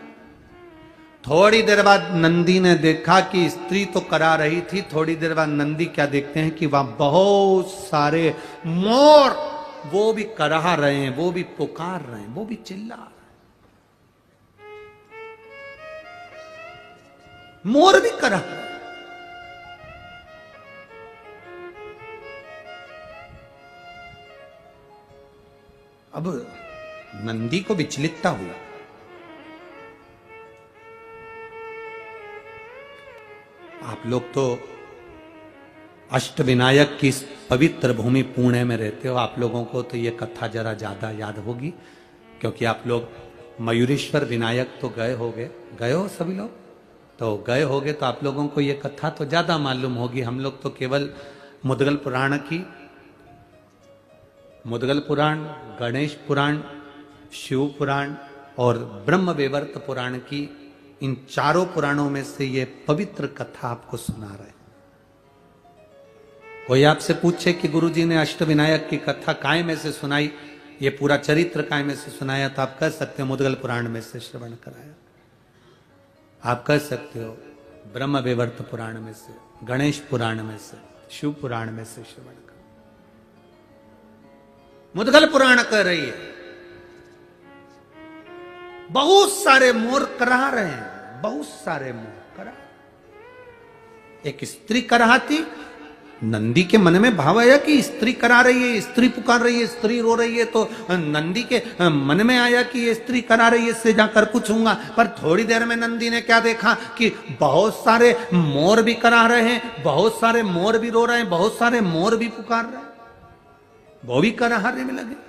थोड़ी देर बाद नंदी ने देखा कि स्त्री तो करा रही थी। थोड़ी देर बाद नंदी क्या देखते हैं कि वहां बहुत सारे मोर, वो भी कराह रहे हैं, वो भी पुकार रहे हैं, वो भी चिल्ला रहे हैं। मोर भी कराह रहे हैं। अब नंदी को विचलितता हुई। आप लोग तो अष्टविनायक की पवित्र भूमि पुणे में रहते हो, आप लोगों को तो ये कथा जरा ज्यादा याद होगी, क्योंकि आप लोग मयूरेश्वर विनायक तो गए हो सभी लोग, तो गए होगे तो आप लोगों को ये कथा तो ज्यादा मालूम होगी। हम लोग तो केवल मुद्गल पुराण, गणेश पुराण, शिव पुराण और ब्रह्म वैवर्त पुराण की, इन चारों पुराणों में से ये पवित्र कथा आपको सुना रहे हैं। कोई आपसे पूछे कि गुरुजी ने अष्टविनायक की कथा काय में से सुनाई, ये पूरा चरित्र काय में से सुनाया, तो आप कह सकते हो मुद्गल पुराण में से श्रवण कराया। आप कह सकते हो ब्रह्म वैवर्त पुराण में से, गणेश पुराण में से, शिव पुराण में से श्रवण कर। मुद्गल पुराण कह रही है बहुत सारे मोर करा रहे हैं, बहुत सारे मोर करा। एक स्त्री कराती, नंदी के मन में भाव आया कि स्त्री करा रही है, स्त्री पुकार रही है, स्त्री रो रही है, तो नंदी के मन में आया कि ये स्त्री करा रही है, इससे जाकर पूछूंगा। पर थोड़ी देर में नंदी ने क्या देखा कि बहुत सारे मोर भी करा रहे हैं, बहुत सारे मोर भी रो रहे हैं, बहुत सारे मोर भी पुकार रहे हैं, वो भी कराहने में लगे।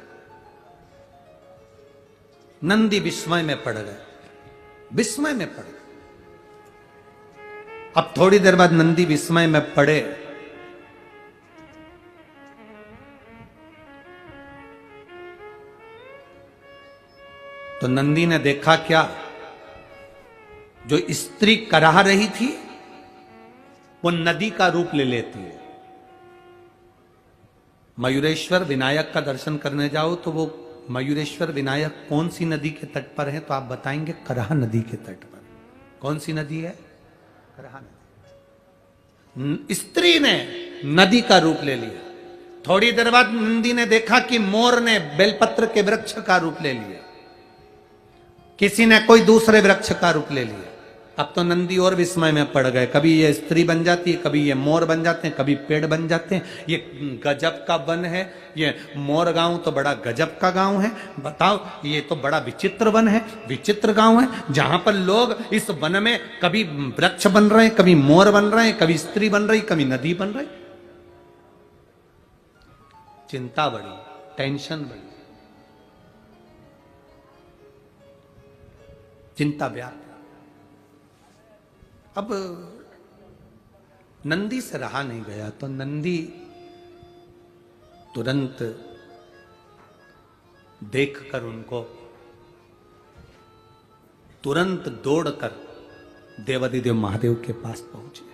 नंदी विस्मय में पड़ गए, विस्मय में पड़ गए। अब थोड़ी देर बाद नंदी विस्मय में पड़े तो नंदी ने देखा क्या, जो स्त्री कराह रही थी वो नदी का रूप ले लेती है। मयूरेश्वर विनायक का दर्शन करने जाओ तो वो मयूरेश्वर विनायक कौन सी नदी के तट पर है, तो आप बताएंगे कराह नदी के तट पर। कौन सी नदी है? कराह नदी। स्त्री ने नदी का रूप ले लिया। थोड़ी देर बाद नंदी ने देखा कि मोर ने बेलपत्र के वृक्ष का रूप ले लिया, किसी ने कोई दूसरे वृक्ष का रूप ले लिया। अब तो नंदी और विस्मय में पड़ गए, कभी ये स्त्री बन जाती है, कभी ये मोर बन जाते हैं, कभी पेड़ बन जाते हैं। ये गजब का वन है, ये मोर गांव तो बड़ा गजब का गांव है। बताओ, ये तो बड़ा विचित्र वन है, विचित्र गांव है, जहां पर लोग इस वन में कभी वृक्ष बन रहे हैं, कभी मोर बन रहे हैं, कभी स्त्री बन रही, कभी नदी बन रही। चिंता बढ़ी, टेंशन बढ़ी, चिंता व्याप्त। अब नंदी से रहा नहीं गया तो नंदी तुरंत देखकर उनको तुरंत दौड़कर देवादिदेव महादेव के पास पहुंचे।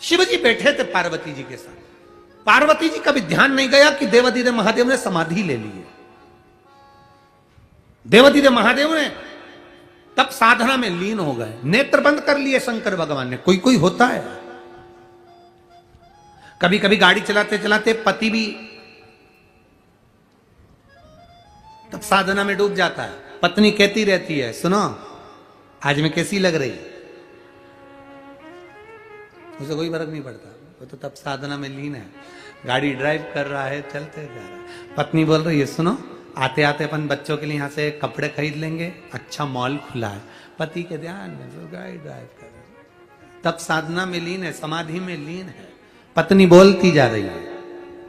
शिव जी बैठे थे पार्वती जी के साथ। पार्वती जी का भी ध्यान नहीं गया कि देवादिदेव महादेव ने समाधि ले ली है। देवादिदेव महादेव ने तब साधना में लीन हो गए, नेत्र बंद कर लिए शंकर भगवान ने। कोई कोई होता है, कभी कभी गाड़ी चलाते चलाते पति भी तब साधना में डूब जाता है। पत्नी कहती रहती है, सुनो आज मैं कैसी लग रही, उसे कोई फर्क नहीं पड़ता, वो तो तब साधना में लीन है। गाड़ी ड्राइव कर रहा है, चलते जा रहा है, पत्नी बोल रही है, सुनो आते आते अपन बच्चों के लिए यहां से कपड़े खरीद लेंगे, अच्छा मॉल खुला है। पति के ध्यान में गाड़ी ड्राइव कर रहे, तब साधना में लीन है, समाधि में लीन है। पत्नी बोलती जा रही है,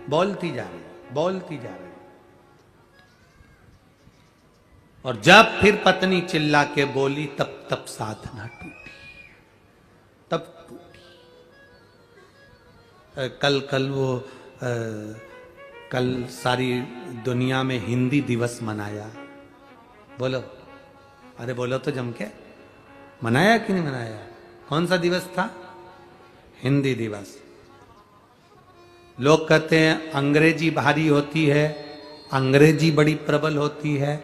बोलती जा रही है, बोलती जा रही है। और जब फिर पत्नी चिल्ला के बोली तब साधना टूटी, तब टूटी। कल सारी दुनिया में हिंदी दिवस मनाया। बोलो, अरे बोलो तो जम के, मनाया कि नहीं मनाया? कौन सा दिवस था? हिंदी दिवस। लोग कहते हैं अंग्रेजी भारी होती है, अंग्रेजी बड़ी प्रबल होती है।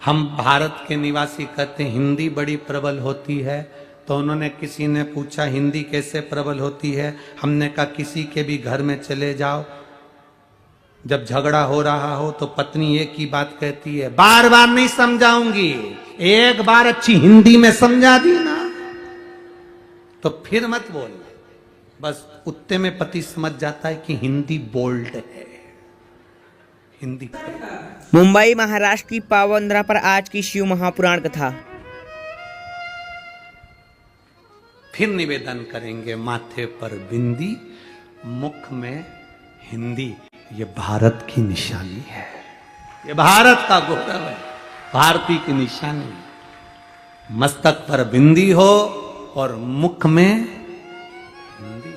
हम भारत के निवासी कहते हैं हिंदी बड़ी प्रबल होती है। तो उन्होंने, किसी ने पूछा हिंदी कैसे प्रबल होती है? हमने कहा किसी के भी घर में चले जाओ, जब झगड़ा हो रहा हो तो पत्नी एक ही बात कहती है, बार बार नहीं समझाऊंगी, एक बार अच्छी हिंदी में समझा दी ना तो फिर मत बोल। बस उतने में पति समझ जाता है कि हिंदी बोल्ड है, हिंदी। मुंबई महाराष्ट्र की पावनधरा पर आज की शिव महापुराण कथा। फिर निवेदन करेंगे, माथे पर बिंदी, मुख में हिंदी। ये भारत की निशानी है, ये भारत का गौरव है, भारतीय की निशानी। मस्तक पर बिंदी हो और मुख में हिंदी,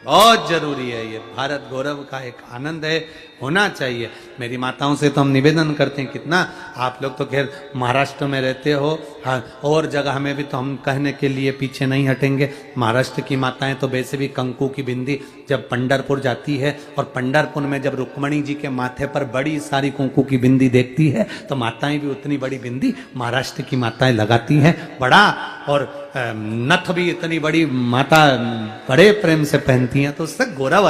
बहुत जरूरी है। ये भारत गौरव का एक आनंद है, होना चाहिए। मेरी माताओं से तो हम निवेदन करते हैं, कितना आप लोग तो खैर महाराष्ट्र में रहते हो, हाँ, और जगह में भी तो हम कहने के लिए पीछे नहीं हटेंगे। महाराष्ट्र की माताएं तो वैसे भी कंकु की बिंदी जब पंढरपुर जाती है, और पंढरपुर में जब रुक्मणी जी के माथे पर बड़ी सारी कुंकू की बिंदी देखती है, तो माताएं भी उतनी बड़ी बिंदी महाराष्ट्र की माताएं लगाती हैं, बड़ा। और नथ भी इतनी बड़ी माता बड़े प्रेम से पहनती हैं, तो उससे गौरव